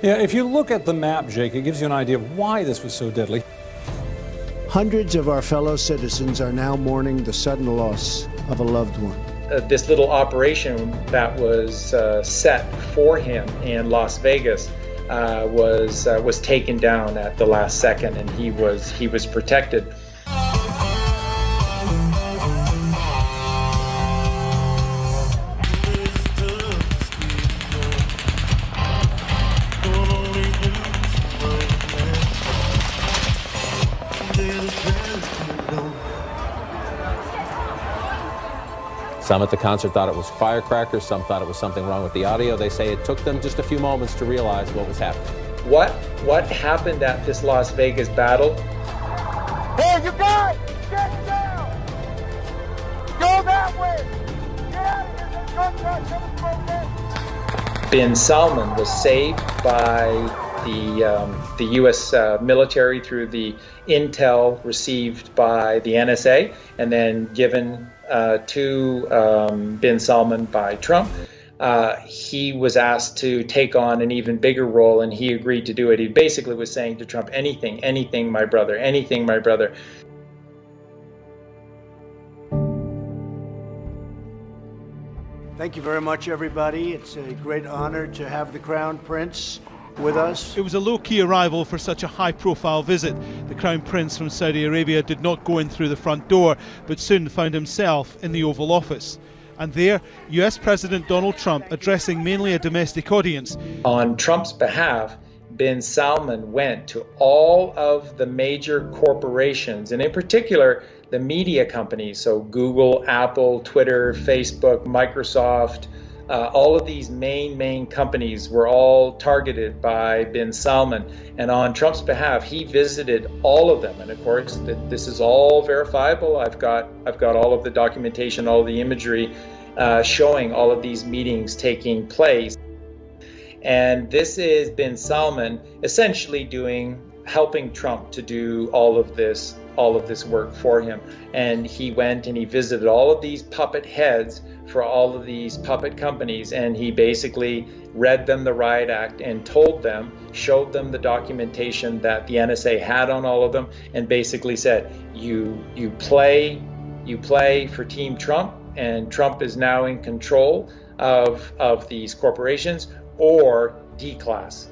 Yeah, if you look at the map, Jake, it gives you an idea of why this was so deadly. Hundreds of our fellow citizens are now mourning the sudden loss of a loved one. This little operation that was set for him in Las Vegas was taken down at the last second, and he was protected. Some at the concert thought it was firecrackers, some thought it was something wrong with the audio. They say it took them just a few moments to realize what was happening. What happened at this Las Vegas battle? Hey, you guys, get down! Go that way! Get out of here! There's gunshots coming from there! Bin Salman was saved by the U.S. military through the intel received by the NSA, and then given to Bin Salman by Trump. He was asked to take on an even bigger role, and he agreed to do it. He basically was saying to Trump, anything, my brother, anything, my brother. Thank you very much, everybody. It's a great honor to have the Crown Prince with us. It was a low-key arrival for such a high-profile visit. The Crown Prince from Saudi Arabia did not go in through the front door, but soon found himself in the Oval Office. And there, US President Donald Trump addressing mainly a domestic audience. On Trump's behalf, Bin Salman went to all of the major corporations, and in particular, the media companies, so Google, Apple, Twitter, Facebook, Microsoft, all of these main companies were all targeted by Bin Salman. And on Trump's behalf, he visited all of them. And of course, this is all verifiable. I've got all of the documentation, all of the imagery showing all of these meetings taking place. And this is Bin Salman essentially helping Trump to do all of this work for him. And he went and he visited all of these puppet heads for all of these puppet companies, and he basically read them the riot act and showed them the documentation that the NSA had on all of them, and basically said, you play for Team Trump, and Trump is now in control of these corporations, or declass.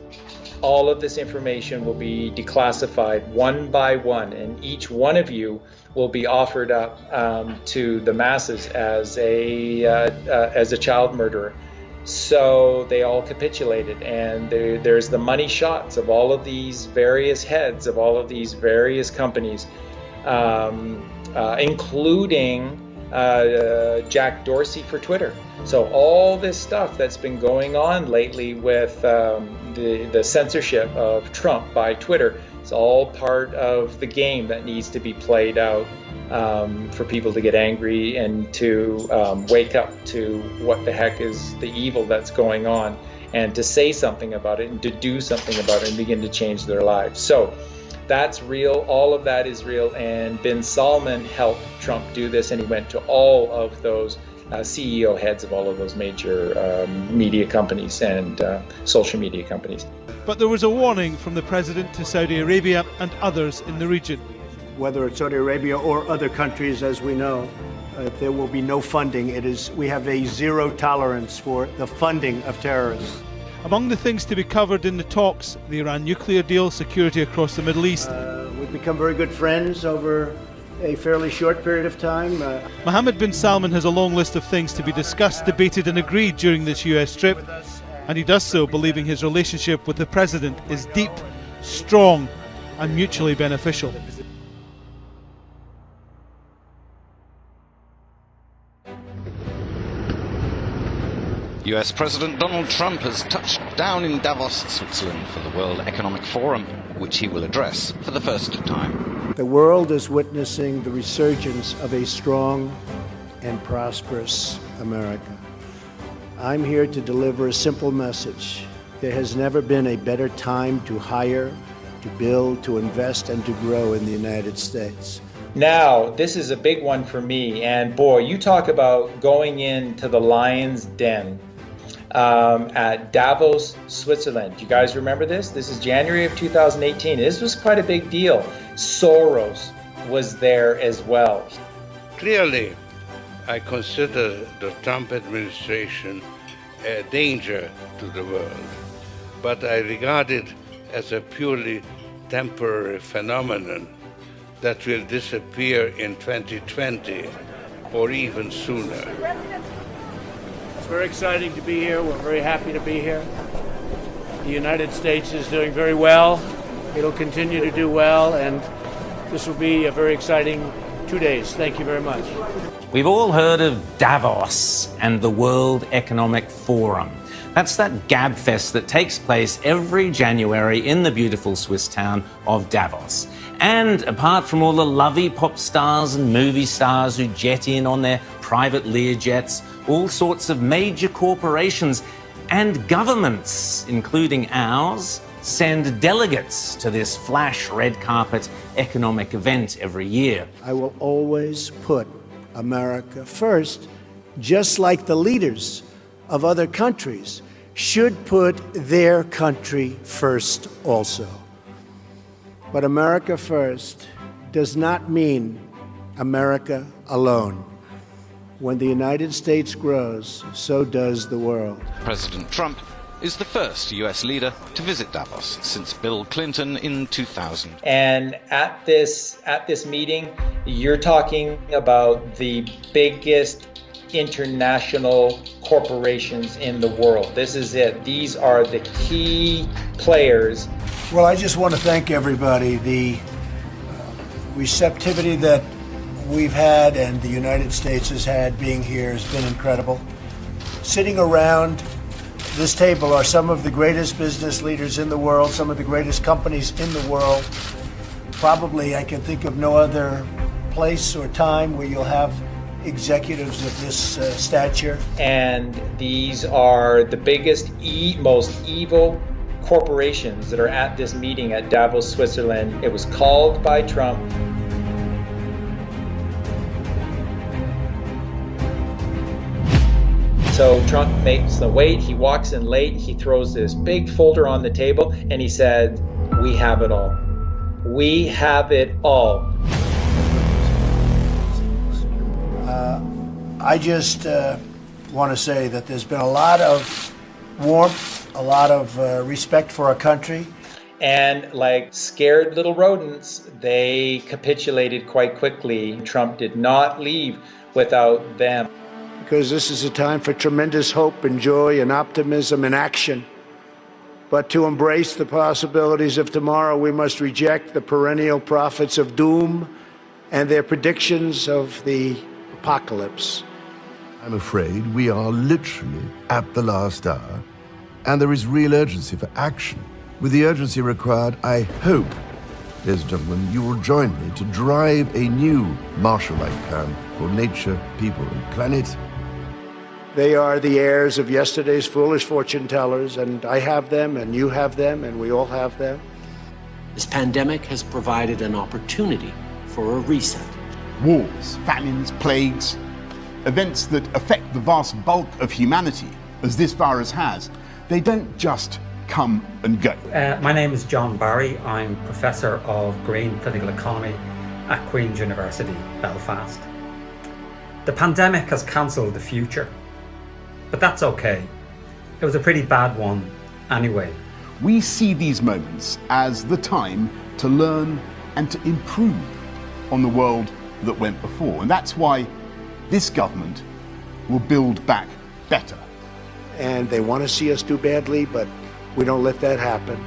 All of this information will be declassified one by one, and each one of you will be offered up to the masses as a child murderer. So they all capitulated, and there's the money shots of all of these various heads of all of these various companies, including Jack Dorsey for Twitter. So all this stuff that's been going on lately with the censorship of Trump by Twitter, it's all part of the game that needs to be played out for people to get angry and to wake up to what the heck is the evil that's going on, and to say something about it and to do something about it and begin to change their lives. So that's real. All of that is real. And Bin Salman helped Trump do this, and he went to all of those CEO heads of all of those major media companies and social media companies. But there was a warning from the president to Saudi Arabia and others in the region. Whether it's Saudi Arabia or other countries, as we know, there will be no funding. We have a zero tolerance for the funding of terrorists. Among the things to be covered in the talks, the Iran nuclear deal, security across the Middle East. We've become very good friends over a fairly short period of time. Mohammed bin Salman has a long list of things to be discussed, debated and agreed during this US trip, and he does so believing his relationship with the president is deep, strong and mutually beneficial. US President Donald Trump has touched down in Davos, Switzerland for the World Economic Forum, which he will address for the first time. The world is witnessing the resurgence of a strong and prosperous America. I'm here to deliver a simple message. There has never been a better time to hire, to build, to invest, and to grow in the United States. Now, this is a big one for me, and boy, you talk about going into the lion's den at Davos, Switzerland. Do you guys remember this? This is January of 2018. This was quite a big deal. Soros was there as well. Clearly, I consider the Trump administration a danger to the world, but I regard it as a purely temporary phenomenon that will disappear in 2020 or even sooner. It's very exciting to be here. We're very happy to be here. The United States is doing very well. It'll continue to do well, and this will be a very exciting 2 days. Thank you very much. We've all heard of Davos and the World Economic Forum. That's that gabfest that takes place every January in the beautiful Swiss town of Davos. And apart from all the lovely pop stars and movie stars who jet in on their private Learjets, all sorts of major corporations and governments, including ours, send delegates to this flash red carpet economic event every year. I will always put America first, just like the leaders of other countries should put their country first also. But America first does not mean America alone. When the United States grows, so does the world. President Trump is the first US leader to visit Davos since Bill Clinton in 2000. And at this meeting, you're talking about the biggest international corporations in the world. This is it. These are the key players. Well, I just want to thank everybody. The receptivity that we've had and the United States has had being here has been incredible. Sitting around this table are some of the greatest business leaders in the world, some of the greatest companies in the world. Probably I can think of no other place or time where you'll have executives of this stature. And these are the biggest, most evil corporations that are at this meeting at Davos, Switzerland. It was called by Trump. So Trump makes the wait, he walks in late, he throws this big folder on the table, and he said, "We have it all. We have it all." I just want to say that there's been a lot of warmth, a lot of respect for our country. And like scared little rodents, they capitulated quite quickly. Trump did not leave without them. Because this is a time for tremendous hope and joy and optimism and action. But to embrace the possibilities of tomorrow, we must reject the perennial prophets of doom and their predictions of the apocalypse. I'm afraid we are literally at the last hour, and there is real urgency for action. With the urgency required, I hope, ladies and gentlemen, you will join me to drive a new Marshall-like plan for nature, people, and planet. They are the heirs of yesterday's foolish fortune tellers, and I have them, and you have them, and we all have them. This pandemic has provided an opportunity for a reset. Wars, famines, plagues, events that affect the vast bulk of humanity, as this virus has, they don't just come and go. My name is John Barry. I'm Professor of Green Political Economy at Queen's University, Belfast. The pandemic has cancelled the future, but that's okay. It was a pretty bad one anyway. We see these moments as the time to learn and to improve on the world that went before. And that's why this government will build back better. And they want to see us do badly, but we don't let that happen.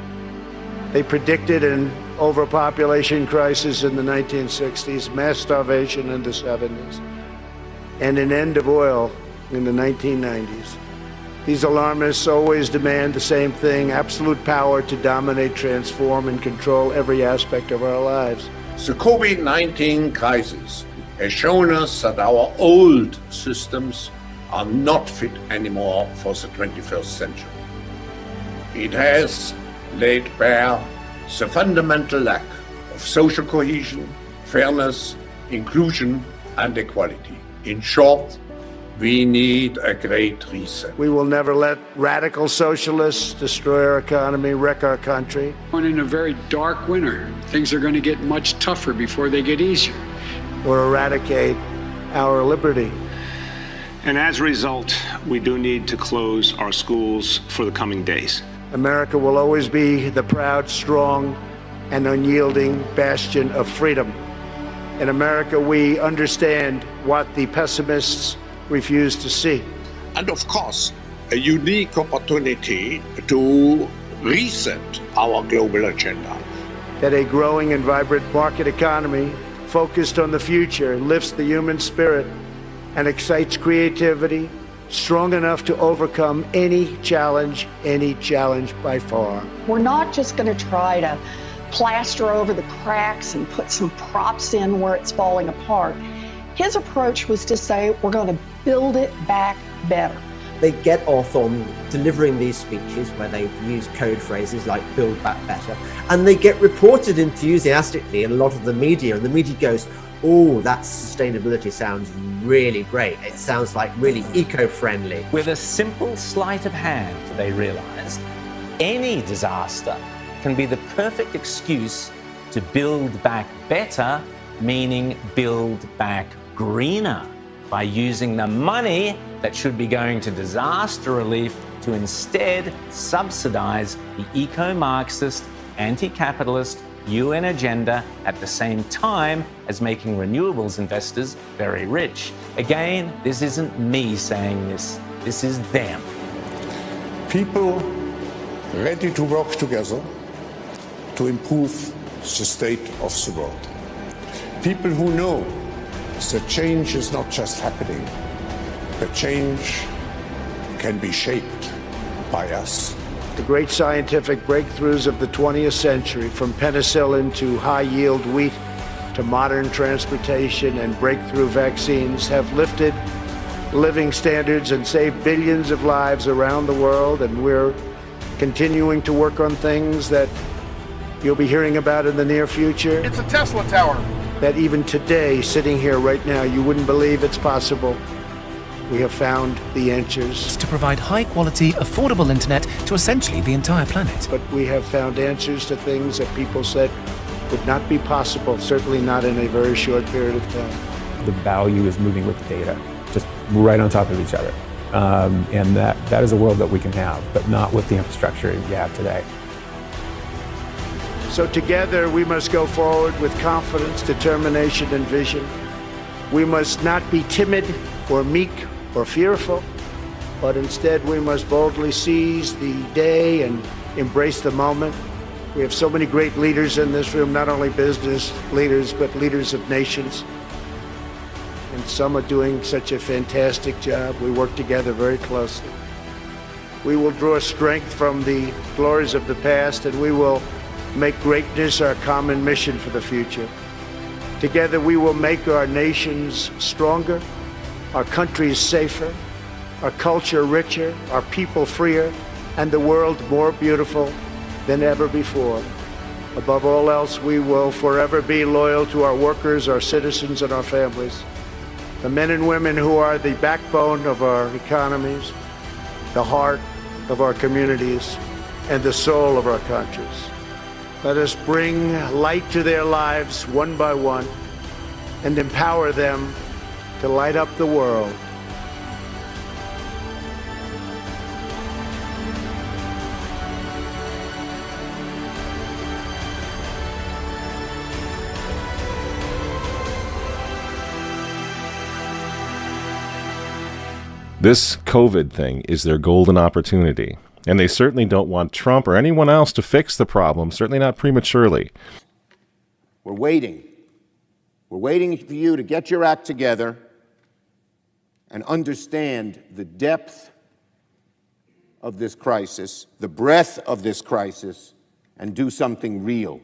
They predicted an overpopulation crisis in the 1960s, mass starvation in the 70s, and an end of oil in the 1990s. These alarmists always demand the same thing: absolute power to dominate, transform, and control every aspect of our lives. The COVID-19 crisis has shown us that our old systems are not fit anymore for the 21st century. It has laid bare the fundamental lack of social cohesion, fairness, inclusion, and equality. In short, we need a great reset. We will never let radical socialists destroy our economy, wreck our country. We're in a very dark winter. Things are going to get much tougher before they get easier. Or eradicate our liberty. And as a result, we do need to close our schools for the coming days. America will always be the proud, strong, and unyielding bastion of freedom. In America, we understand what the pessimists refuse to see. And of course, a unique opportunity to reset our global agenda. That a growing and vibrant market economy focused on the future lifts the human spirit and excites creativity, strong enough to overcome any challenge by far. We're not just going to try to plaster over the cracks and put some props in where it's falling apart. His approach was to say, we're going to build it back better. They get off on delivering these speeches where they use code phrases like build back better, and they get reported enthusiastically in a lot of the media, and the media goes, oh, that sustainability sounds really great. It sounds like really eco-friendly. With a simple sleight of hand, they realized, any disaster can be the perfect excuse to build back better, meaning build back greener, by using the money that should be going to disaster relief to instead subsidize the eco-Marxist, anti-capitalist UN agenda at the same time as making renewables investors very rich. Again, this isn't me saying this is them. People ready to work together to improve the state of the world. People who know that change is not just happening, but change can be shaped by us. The great scientific breakthroughs of the 20th century, from penicillin to high-yield wheat to modern transportation and breakthrough vaccines, have lifted living standards and saved billions of lives around the world, and we're continuing to work on things that you'll be hearing about in the near future. It's a Tesla tower. That even today, sitting here right now, you wouldn't believe it's possible. We have found the answers. To provide high-quality, affordable internet to essentially the entire planet. But we have found answers to things that people said would not be possible, certainly not in a very short period of time. The value is moving with the data, just right on top of each other. And that is a world that we can have, but not with the infrastructure you have today. So together we must go forward with confidence, determination, and vision. We must not be timid or meek or fearful, but instead we must boldly seize the day and embrace the moment. We have so many great leaders in this room, not only business leaders, but leaders of nations. And some are doing such a fantastic job. We work together very closely. We will draw strength from the glories of the past, and we will make greatness our common mission for the future. Together we will make our nations stronger, our countries safer, our culture richer, our people freer, and the world more beautiful than ever before. Above all else, we will forever be loyal to our workers, our citizens, and our families, the men and women who are the backbone of our economies, the heart of our communities, and the soul of our countries. Let us bring light to their lives one by one and empower them to light up the world. This COVID thing is their golden opportunity. And they certainly don't want Trump or anyone else to fix the problem, certainly not prematurely. We're waiting. We're waiting for you to get your act together and understand the depth of this crisis, the breadth of this crisis, and do something real.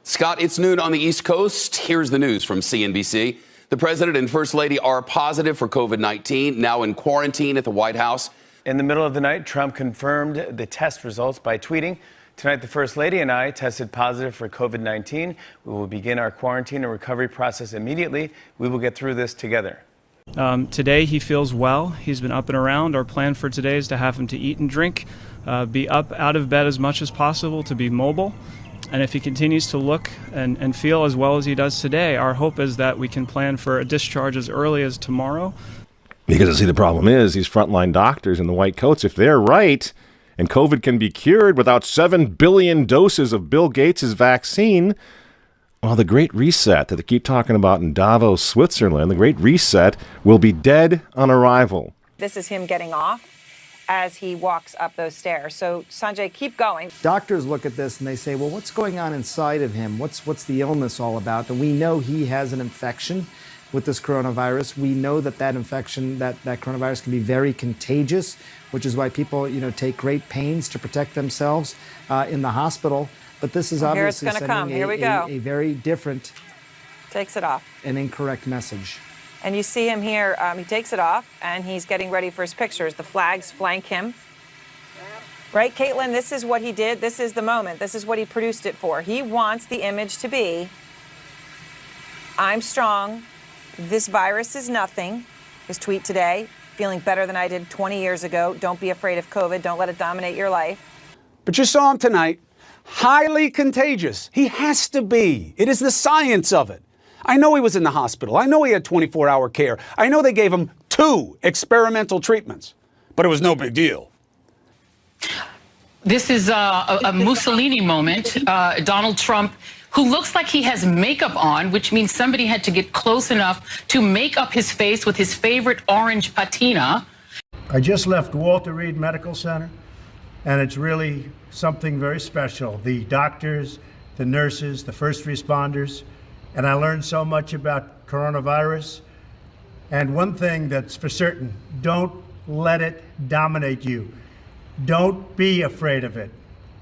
Scott, it's noon on the East Coast. Here's the news from CNBC. The president and first lady are positive for COVID-19, now in quarantine at the White House. In the middle of the night, Trump confirmed the test results by tweeting, Tonight, the First Lady and I tested positive for COVID-19. We will begin our quarantine and recovery process immediately. We will get through this together. Today he feels well. He's been up and around. Our plan for today is to have him to eat and drink, be up out of bed as much as possible, to be mobile. And if he continues to look and feel as well as he does today, our hope is that we can plan for a discharge as early as tomorrow. Because, see, the problem is these frontline doctors in the white coats, if they're right, and COVID can be cured without 7 billion doses of Bill Gates' vaccine, well, the Great Reset that they keep talking about in Davos, Switzerland, the Great Reset will be dead on arrival. This is him getting off as he walks up those stairs. So, Sanjay, keep going. Doctors look at this and they say, well, what's going on inside of him? What's the illness all about? And we know he has an infection with this coronavirus. We know that infection, that coronavirus can be very contagious, which is why people, take great pains to protect themselves in the hospital. But this is obviously sending a very different, takes it off, an incorrect message. And you see him here, he takes it off and he's getting ready for his pictures. The flags flank him. Right, Caitlin, this is what he did. This is the moment. This is what he produced it for. He wants the image to be, I'm strong. This virus is nothing. His tweet today, feeling better than I did 20 years ago. Don't be afraid of COVID. Don't let it dominate your life. But you saw him tonight. Highly contagious. He has to be. It is the science of it. I know he was in the hospital. I know he had 24-hour care. I know they gave him 2 experimental treatments, but it was no big deal. This is a Mussolini moment. Donald Trump, who looks like he has makeup on, which means somebody had to get close enough to make up his face with his favorite orange patina. I just left Walter Reed Medical Center, and it's really something very special. The doctors, the nurses, the first responders, and I learned so much about coronavirus. And one thing that's for certain, don't let it dominate you. Don't be afraid of it.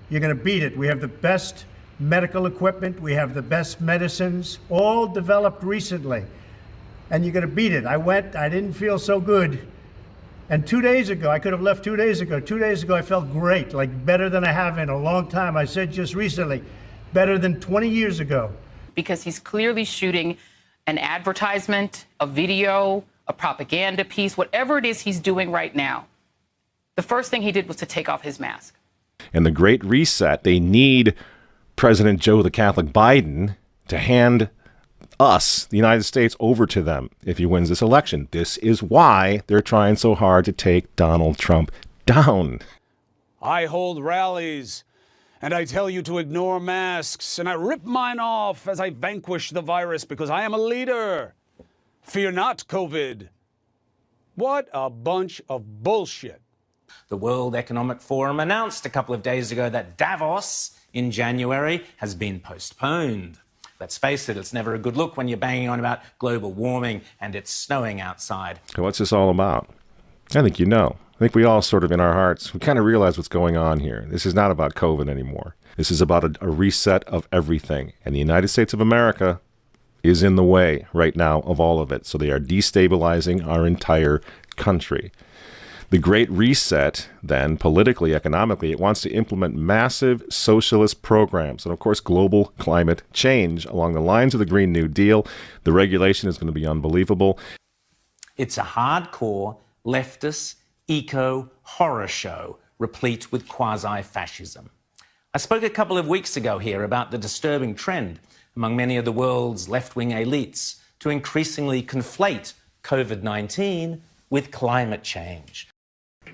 You're going to beat it. We have the best medical equipment. We have the best medicines, all developed recently. And you're going to beat it. I didn't feel so good. And 2 days ago, I could have left 2 days ago. 2 days ago, I felt great, like better than I have in a long time. I said just recently, better than 20 years ago. Because he's clearly shooting an advertisement, a video, a propaganda piece, whatever it is he's doing right now. The first thing he did was to take off his mask. And the Great Reset, they need President Joe the Catholic Biden to hand us, the United States, over to them if he wins this election. This is why they're trying so hard to take Donald Trump down. I hold rallies, and I tell you to ignore masks, and I rip mine off as I vanquish the virus because I am a leader. Fear not, COVID. What a bunch of bullshit. The World Economic Forum announced a couple of days ago that Davos in January has been postponed. Let's face it, it's never a good look when you're banging on about global warming and it's snowing outside. So what's this all about? I think you know. I think we all sort of in our hearts, we kind of realize what's going on here. This is not about COVID anymore. This is about a reset of everything. And the United States of America is in the way right now of all of it. So they are destabilizing our entire country. The Great Reset, then, politically, economically, it wants to implement massive socialist programs and, of course, global climate change along the lines of the Green New Deal. The regulation is going to be unbelievable. It's a hardcore, leftist, eco-horror show replete with quasi-fascism. I spoke a couple of weeks ago here about the disturbing trend among many of the world's left-wing elites to increasingly conflate COVID-19 with climate change.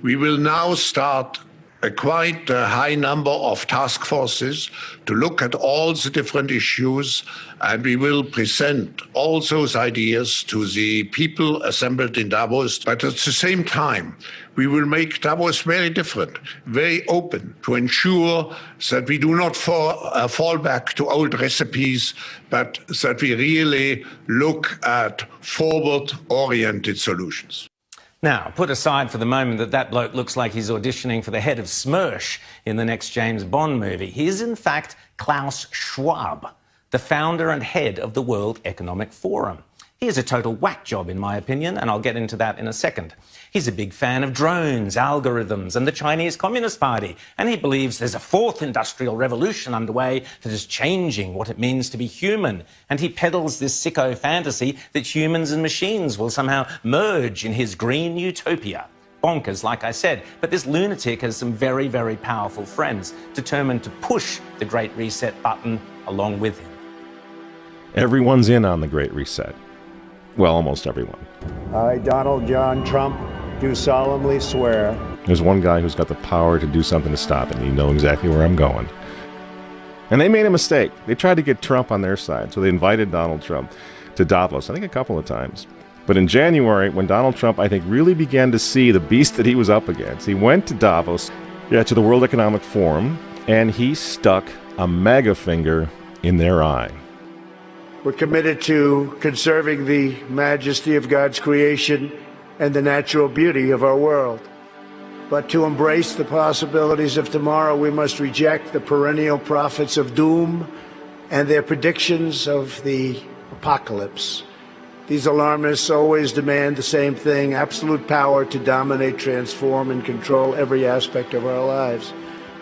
We will now start a quite high number of task forces to look at all the different issues, and we will present all those ideas to the people assembled in Davos. But at the same time, we will make Davos very different, very open, to ensure that we do not fall back to old recipes, but that we really look at forward-oriented solutions. Now, put aside for the moment that bloke looks like he's auditioning for the head of Smersh in the next James Bond movie. He is, in fact, Klaus Schwab, the founder and head of the World Economic Forum. He He is a total whack job, in my opinion, and I'll get into that in a second. He's a big fan of drones, algorithms, and the Chinese Communist Party, and he believes there's a fourth industrial revolution underway that is changing what it means to be human. And he peddles this sicko fantasy that humans and machines will somehow merge in his green utopia. Bonkers, like I said, but this lunatic has some very, very powerful friends determined to push the Great Reset button along with him. Everyone's in on the Great Reset. Well, almost everyone. I, Donald John Trump, do solemnly swear. There's one guy who's got the power to do something to stop it, and you know exactly where I'm going. And they made a mistake. They tried to get Trump on their side, so they invited Donald Trump to Davos, I think a couple of times. But in January, when Donald Trump, I think, really began to see the beast that he was up against, he went to Davos, to the World Economic Forum, and he stuck a mega finger in their eye. We're committed to conserving the majesty of God's creation and the natural beauty of our world. But to embrace the possibilities of tomorrow, we must reject the perennial prophets of doom and their predictions of the apocalypse. These alarmists always demand the same thing: absolute power to dominate, transform, and control every aspect of our lives.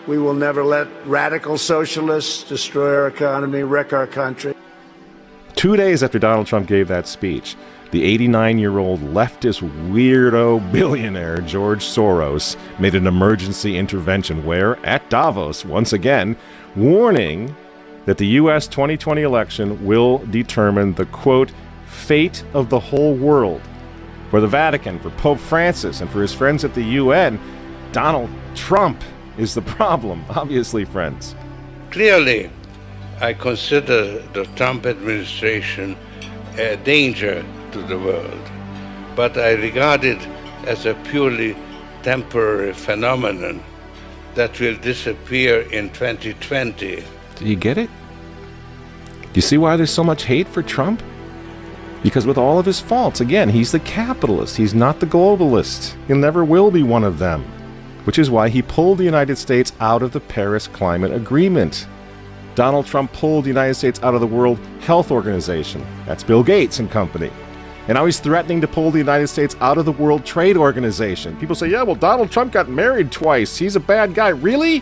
We will never let radical socialists destroy our economy, wreck our country. 2 days after Donald Trump gave that speech, the 89-year-old leftist weirdo billionaire George Soros made an emergency intervention where, at Davos, once again, warning that the U.S. 2020 election will determine the, quote, fate of the whole world. For the Vatican, for Pope Francis, and for his friends at the UN, Donald Trump is the problem, obviously, friends. Clearly, I consider the Trump administration a danger to the world, but I regard it as a purely temporary phenomenon that will disappear in 2020. Do you get it? Do you see why there's so much hate for Trump? Because with all of his faults, again, he's the capitalist. He's not the globalist. He never will be one of them, which is why he pulled the United States out of the Paris Climate Agreement. Donald Trump pulled the United States out of the World Health Organization. That's Bill Gates and company. And now he's threatening to pull the United States out of the World Trade Organization. People say, yeah, well, Donald Trump got married twice. He's a bad guy. Really?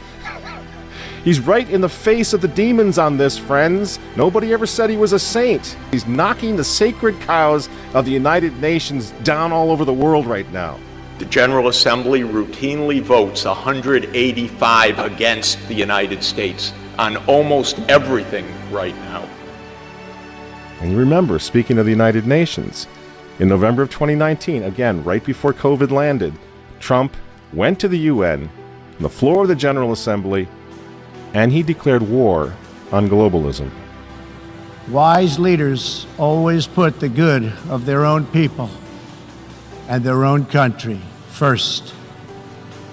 He's right in the face of the demons on this, friends. Nobody ever said he was a saint. He's knocking the sacred cows of the United Nations down all over the world right now. The General Assembly routinely votes 185 against the United States on almost everything right now. And you remember, speaking of the United Nations, in November of 2019, again, right before COVID landed, Trump went to the UN, on the floor of the General Assembly, and he declared war on globalism. Wise leaders always put the good of their own people and their own country first.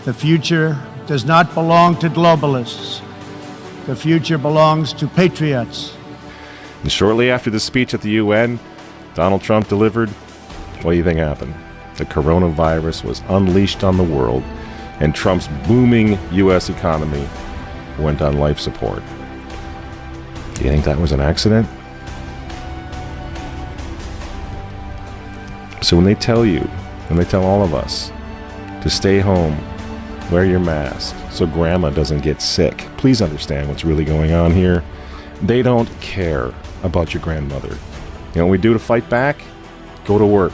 The future does not belong to globalists. The future belongs to patriots. And shortly after the speech at the UN, Donald Trump delivered, what do you think happened? The coronavirus was unleashed on the world, and Trump's booming U.S. economy went on life support. Do you think that was an accident? So when they tell you, and they tell all of us, to stay home, wear your mask so grandma doesn't get sick, please understand what's really going on here. They don't care about your grandmother. You know what we do to fight back? Go to work.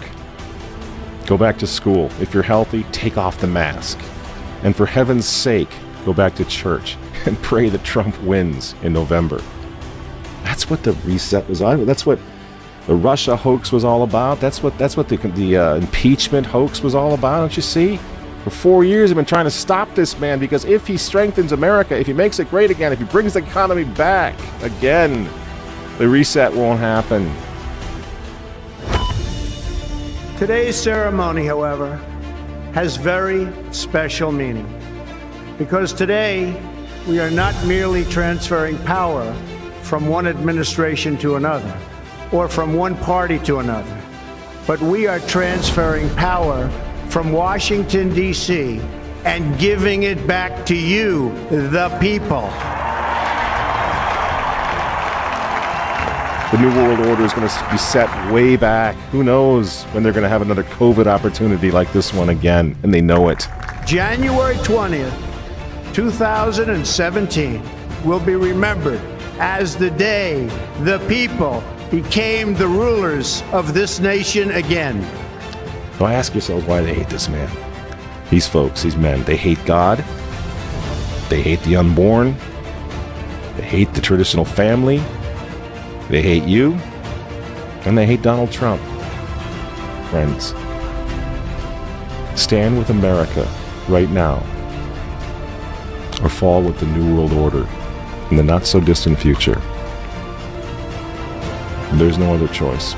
Go back to school. If you're healthy, take off the mask. And for heaven's sake, go back to church and pray that Trump wins in November. That's what the reset was on. That's what the Russia hoax was all about. That's what the impeachment hoax was all about. Don't you see? For 4 years, they've been trying to stop this man because if he strengthens America, if he makes it great again, if he brings the economy back again, the reset won't happen. Today's ceremony, however, has very special meaning because today we are not merely transferring power from one administration to another or from one party to another, but we are transferring power from Washington, D.C., and giving it back to you, the people. The New World Order is going to be set way back. Who knows when they're going to have another COVID opportunity like this one again, and they know it. January 20th, 2017 will be remembered as the day the people became the rulers of this nation again. Now ask yourselves why they hate this man. These folks, these men, they hate God. They hate the unborn. They hate the traditional family. They hate you. And they hate Donald Trump. Friends, stand with America right now, or fall with the New World Order in the not-so-distant future. There's no other choice.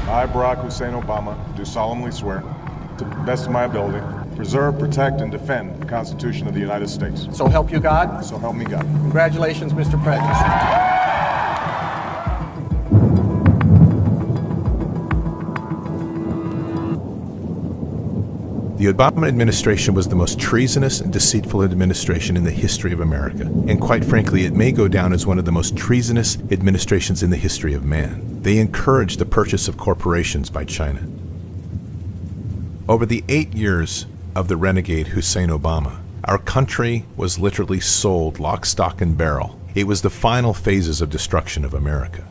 I, Barack Hussein Obama, do solemnly swear, to the best of my ability, preserve, protect, and defend the Constitution of the United States. So help you God? So help me God. Congratulations, Mr. President. The Obama administration was the most treasonous and deceitful administration in the history of America. And quite frankly, it may go down as one of the most treasonous administrations in the history of man. They encouraged the purchase of corporations by China. Over the 8 years of the renegade Hussein Obama, our country was literally sold lock, stock, and barrel. It was the final phases of destruction of America.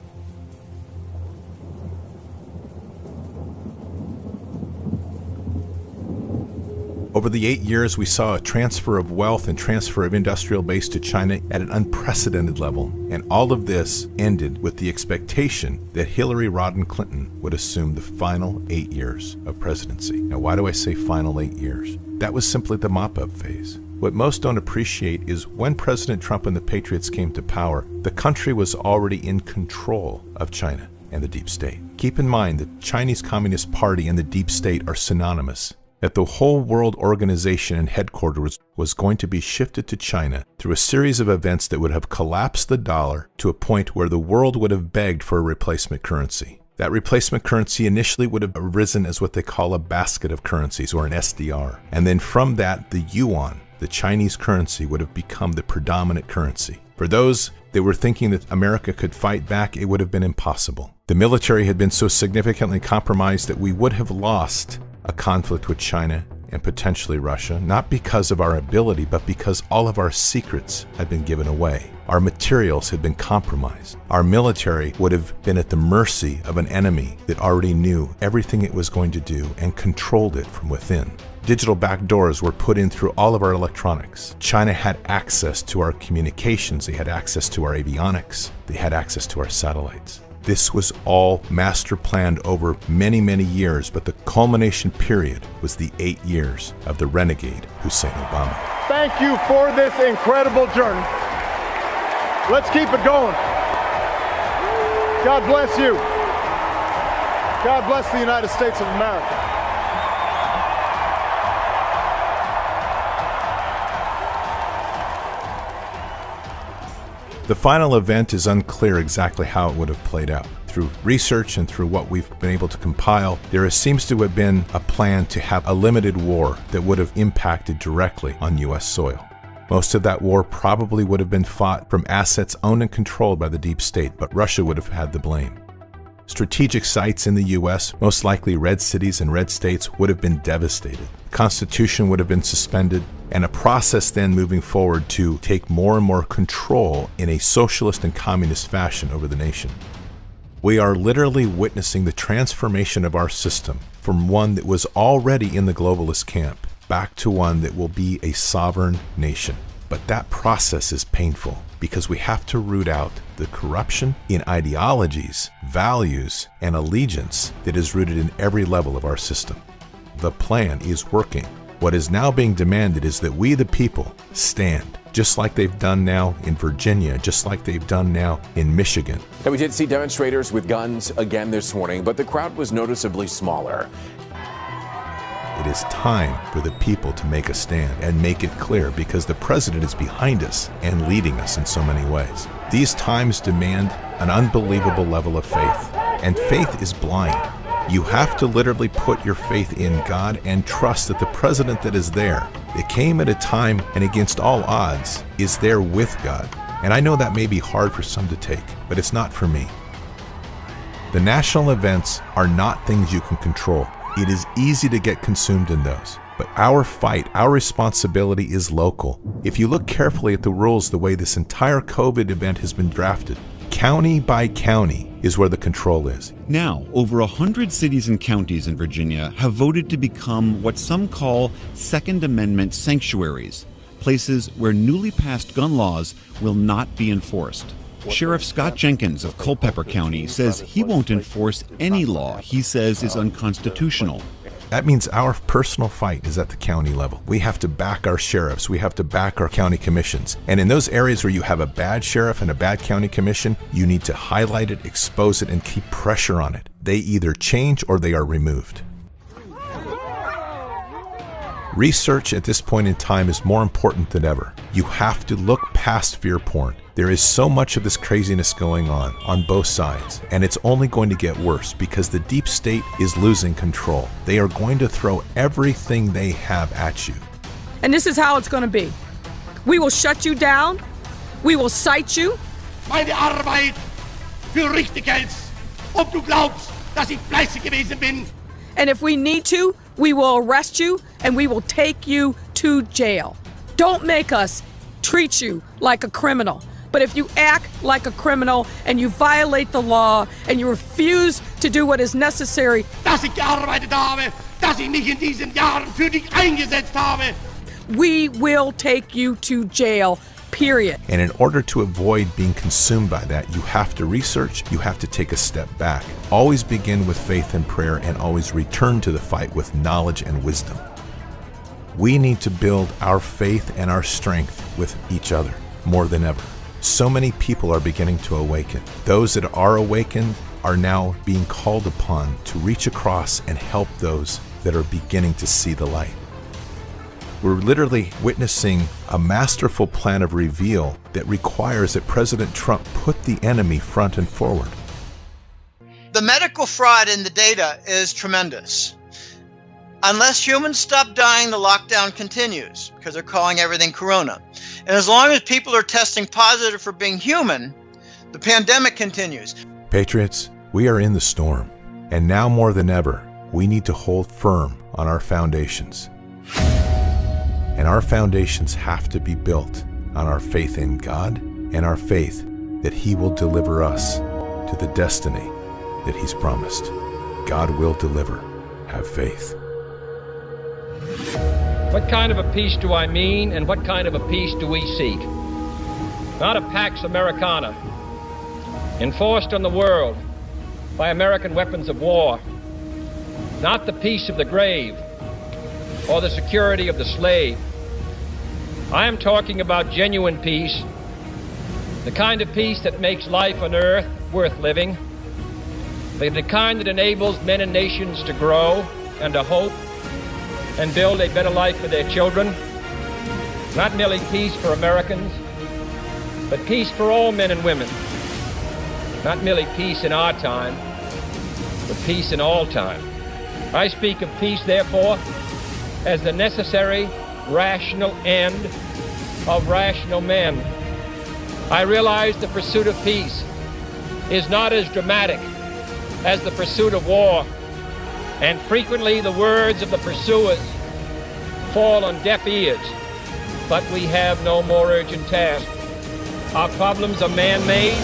Over the 8 years, we saw a transfer of wealth and transfer of industrial base to China at an unprecedented level. And all of this ended with the expectation that Hillary Rodham Clinton would assume the final 8 years of presidency. Now, why do I say final 8 years? That was simply the mop-up phase. What most don't appreciate is when President Trump and the Patriots came to power, the country was already in control of China and the deep state. Keep in mind that Chinese Communist Party and the deep state are synonymous. That the whole world organization and headquarters was going to be shifted to China through a series of events that would have collapsed the dollar to a point where the world would have begged for a replacement currency. That replacement currency initially would have arisen as what they call a basket of currencies, or an SDR. And then from that, the yuan, the Chinese currency, would have become the predominant currency. For those that were thinking that America could fight back, it would have been impossible. The military had been so significantly compromised that we would have lost a conflict with China and potentially Russia, not because of our ability, but because all of our secrets had been given away. Our materials had been compromised. Our military would have been at the mercy of an enemy that already knew everything it was going to do and controlled it from within. Digital backdoors were put in through all of our electronics. China had access to our communications. They had access to our avionics. They had access to our satellites. This was all master planned over many, many years, but the culmination period was the 8 years of the renegade Hussein Obama. Thank you for this incredible journey. Let's keep it going. God bless you. God bless the United States of America. The final event is unclear exactly how it would have played out. Through research and through what we've been able to compile, there seems to have been a plan to have a limited war that would have impacted directly on U.S. soil. Most of that war probably would have been fought from assets owned and controlled by the deep state, but Russia would have had the blame. Strategic sites in the U.S., most likely red cities and red states, would have been devastated. The Constitution would have been suspended, and a process then moving forward to take more and more control in a socialist and communist fashion over the nation. We are literally witnessing the transformation of our system from one that was already in the globalist camp back to one that will be a sovereign nation. But that process is painful because we have to root out the corruption in ideologies, values, and allegiance that is rooted in every level of our system. The plan is working. What is now being demanded is that we, the people, stand, just like they've done now in Virginia, just like they've done now in Michigan. Now, we did see demonstrators with guns again this morning, but the crowd was noticeably smaller. It is time for the people to make a stand and make it clear, because the president is behind us and leading us in so many ways. These times demand an unbelievable level of faith, and faith is blind. You have to literally put your faith in God and trust that the president that is there, that came at a time and against all odds, is there with God. And I know that may be hard for some to take, but it's not for me. The national events are not things you can control. It is easy to get consumed in those. But our fight, our responsibility is local. If you look carefully at the rules, the way this entire COVID event has been drafted, county by county is where the control is. Now, over 100 cities and counties in Virginia have voted to become what some call Second Amendment sanctuaries, places where newly passed gun laws will not be enforced. Sheriff Scott Jenkins of Culpeper County says he won't enforce any law he says is unconstitutional. That means our personal fight is at the county level. We have to back our sheriffs. We have to back our county commissions. And in those areas where you have a bad sheriff and a bad county commission, you need to highlight it, expose it, and keep pressure on it. They either change or they are removed. Research at this point in time is more important than ever. You have to look past fear porn. There is so much of this craziness going on both sides, and it's only going to get worse because the deep state is losing control. They are going to throw everything they have at you. And this is how it's going to be. We will shut you down. We will cite you. Meine Arbeit für richtig hältst, ob du glaubst, dass ich fleißig gewesen bin. And if we need to, we will arrest you and we will take you to jail. Don't make us treat you like a criminal. But if you act like a criminal and you violate the law and you refuse to do what is necessary, dass ich gearbeitet habe, dass ich mich in diesen Jahren für dich eingesetzt habe, we will take you to jail, period. And in order to avoid being consumed by that, you have to research, you have to take a step back. Always begin with faith and prayer and always return to the fight with knowledge and wisdom. We need to build our faith and our strength with each other more than ever. So many people are beginning to awaken. Those that are awakened are now being called upon to reach across and help those that are beginning to see the light. We're literally witnessing a masterful plan of reveal that requires that President Trump put the enemy front and forward. The medical fraud in the data is tremendous. Unless humans stop dying, the lockdown continues because they're calling everything corona. And as long as people are testing positive for being human, the pandemic continues. Patriots, we are in the storm. And now more than ever, we need to hold firm on our foundations. And our foundations have to be built on our faith in God and our faith that He will deliver us to the destiny that He's promised. God will deliver. Have faith. What kind of a peace do I mean, and what kind of a peace do we seek? Not a Pax Americana, enforced on the world by American weapons of war. Not the peace of the grave or the security of the slave. I am talking about genuine peace, the kind of peace that makes life on earth worth living, the kind that enables men and nations to grow and to hope and build a better life for their children. Not merely peace for Americans, but peace for all men and women. Not merely peace in our time, but peace in all time. I speak of peace, therefore, as the necessary, rational end of rational men. I realize the pursuit of peace is not as dramatic as the pursuit of war, and frequently the words of the pursuers fall on deaf ears. But we have no more urgent task. Our problems are man-made,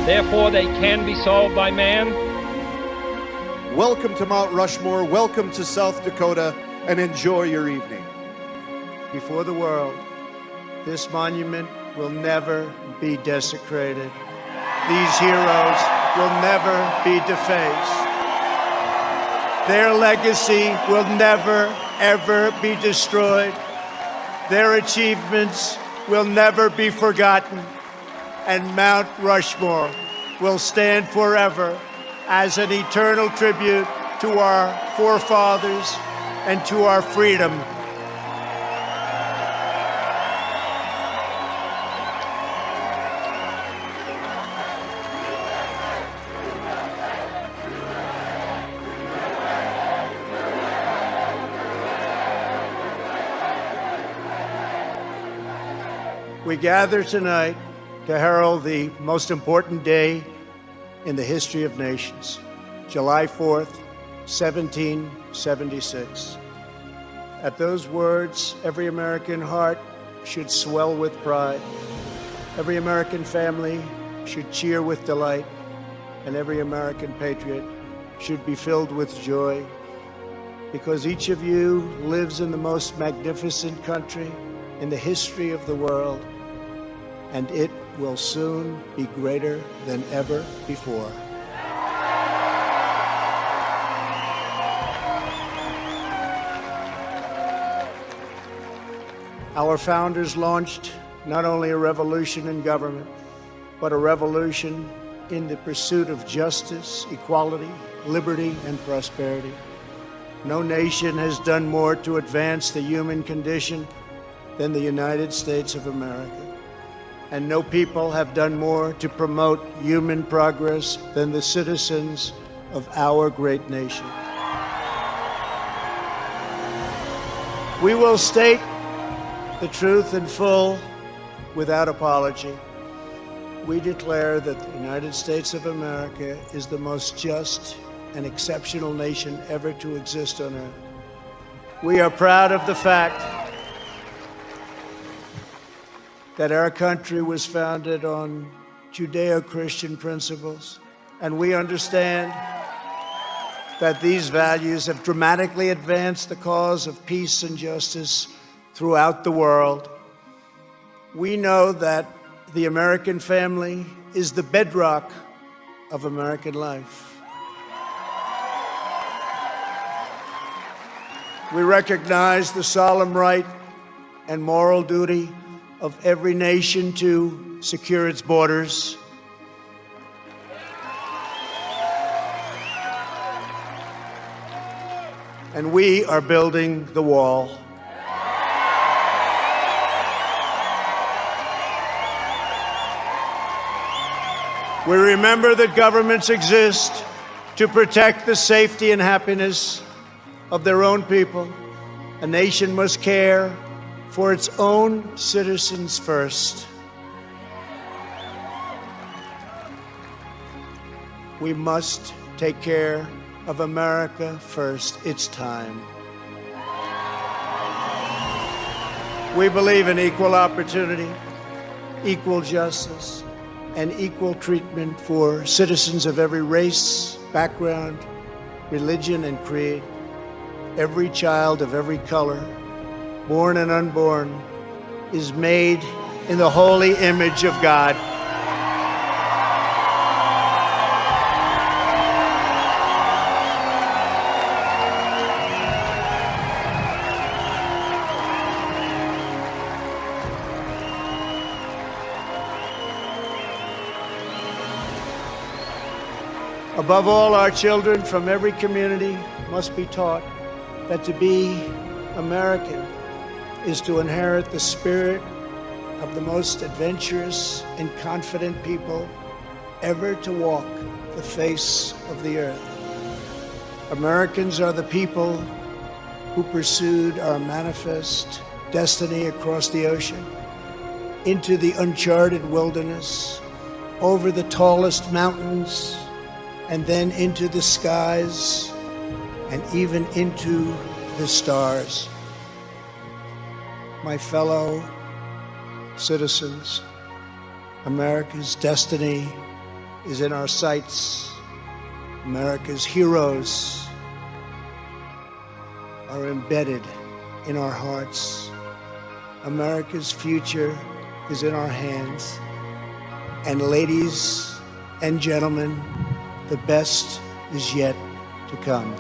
therefore they can be solved by man. Welcome to Mount Rushmore, welcome to South Dakota, and enjoy your evening. Before the world, this monument will never be desecrated. These heroes will never be defaced. Their legacy will never, ever be destroyed. Their achievements will never be forgotten. And Mount Rushmore will stand forever as an eternal tribute to our forefathers and to our freedom. We gather tonight to herald the most important day in the history of nations, July 4th, 1776. At those words, every American heart should swell with pride. Every American family should cheer with delight, and every American patriot should be filled with joy, because each of you lives in the most magnificent country in the history of the world, and it will soon be greater than ever before. Our founders launched not only a revolution in government, but a revolution in the pursuit of justice, equality, liberty, and prosperity. No nation has done more to advance the human condition than the United States of America. And no people have done more to promote human progress than the citizens of our great nation. We will state the truth in full, without apology. We declare that the United States of America is the most just and exceptional nation ever to exist on earth. We are proud of the fact that our country was founded on Judeo-Christian principles, and we understand that these values have dramatically advanced the cause of peace and justice throughout the world. We know that the American family is the bedrock of American life. We recognize the solemn right and moral duty of every nation to secure its borders. And we are building the wall. We remember that governments exist to protect the safety and happiness of their own people. A nation must care for its own citizens first. We must take care of America first. It's time. We believe in equal opportunity, equal justice, and equal treatment for citizens of every race, background, religion, and creed. Every child of every color, born and unborn, is made in the holy image of God. Above all, our children from every community must be taught that to be American is to inherit the spirit of the most adventurous and confident people ever to walk the face of the earth. Americans are the people who pursued our manifest destiny across the ocean, into the uncharted wilderness, over the tallest mountains, and then into the skies, and even into the stars. My fellow citizens, America's destiny is in our sights. America's heroes are embedded in our hearts. America's future is in our hands. And ladies and gentlemen, the best is yet to come.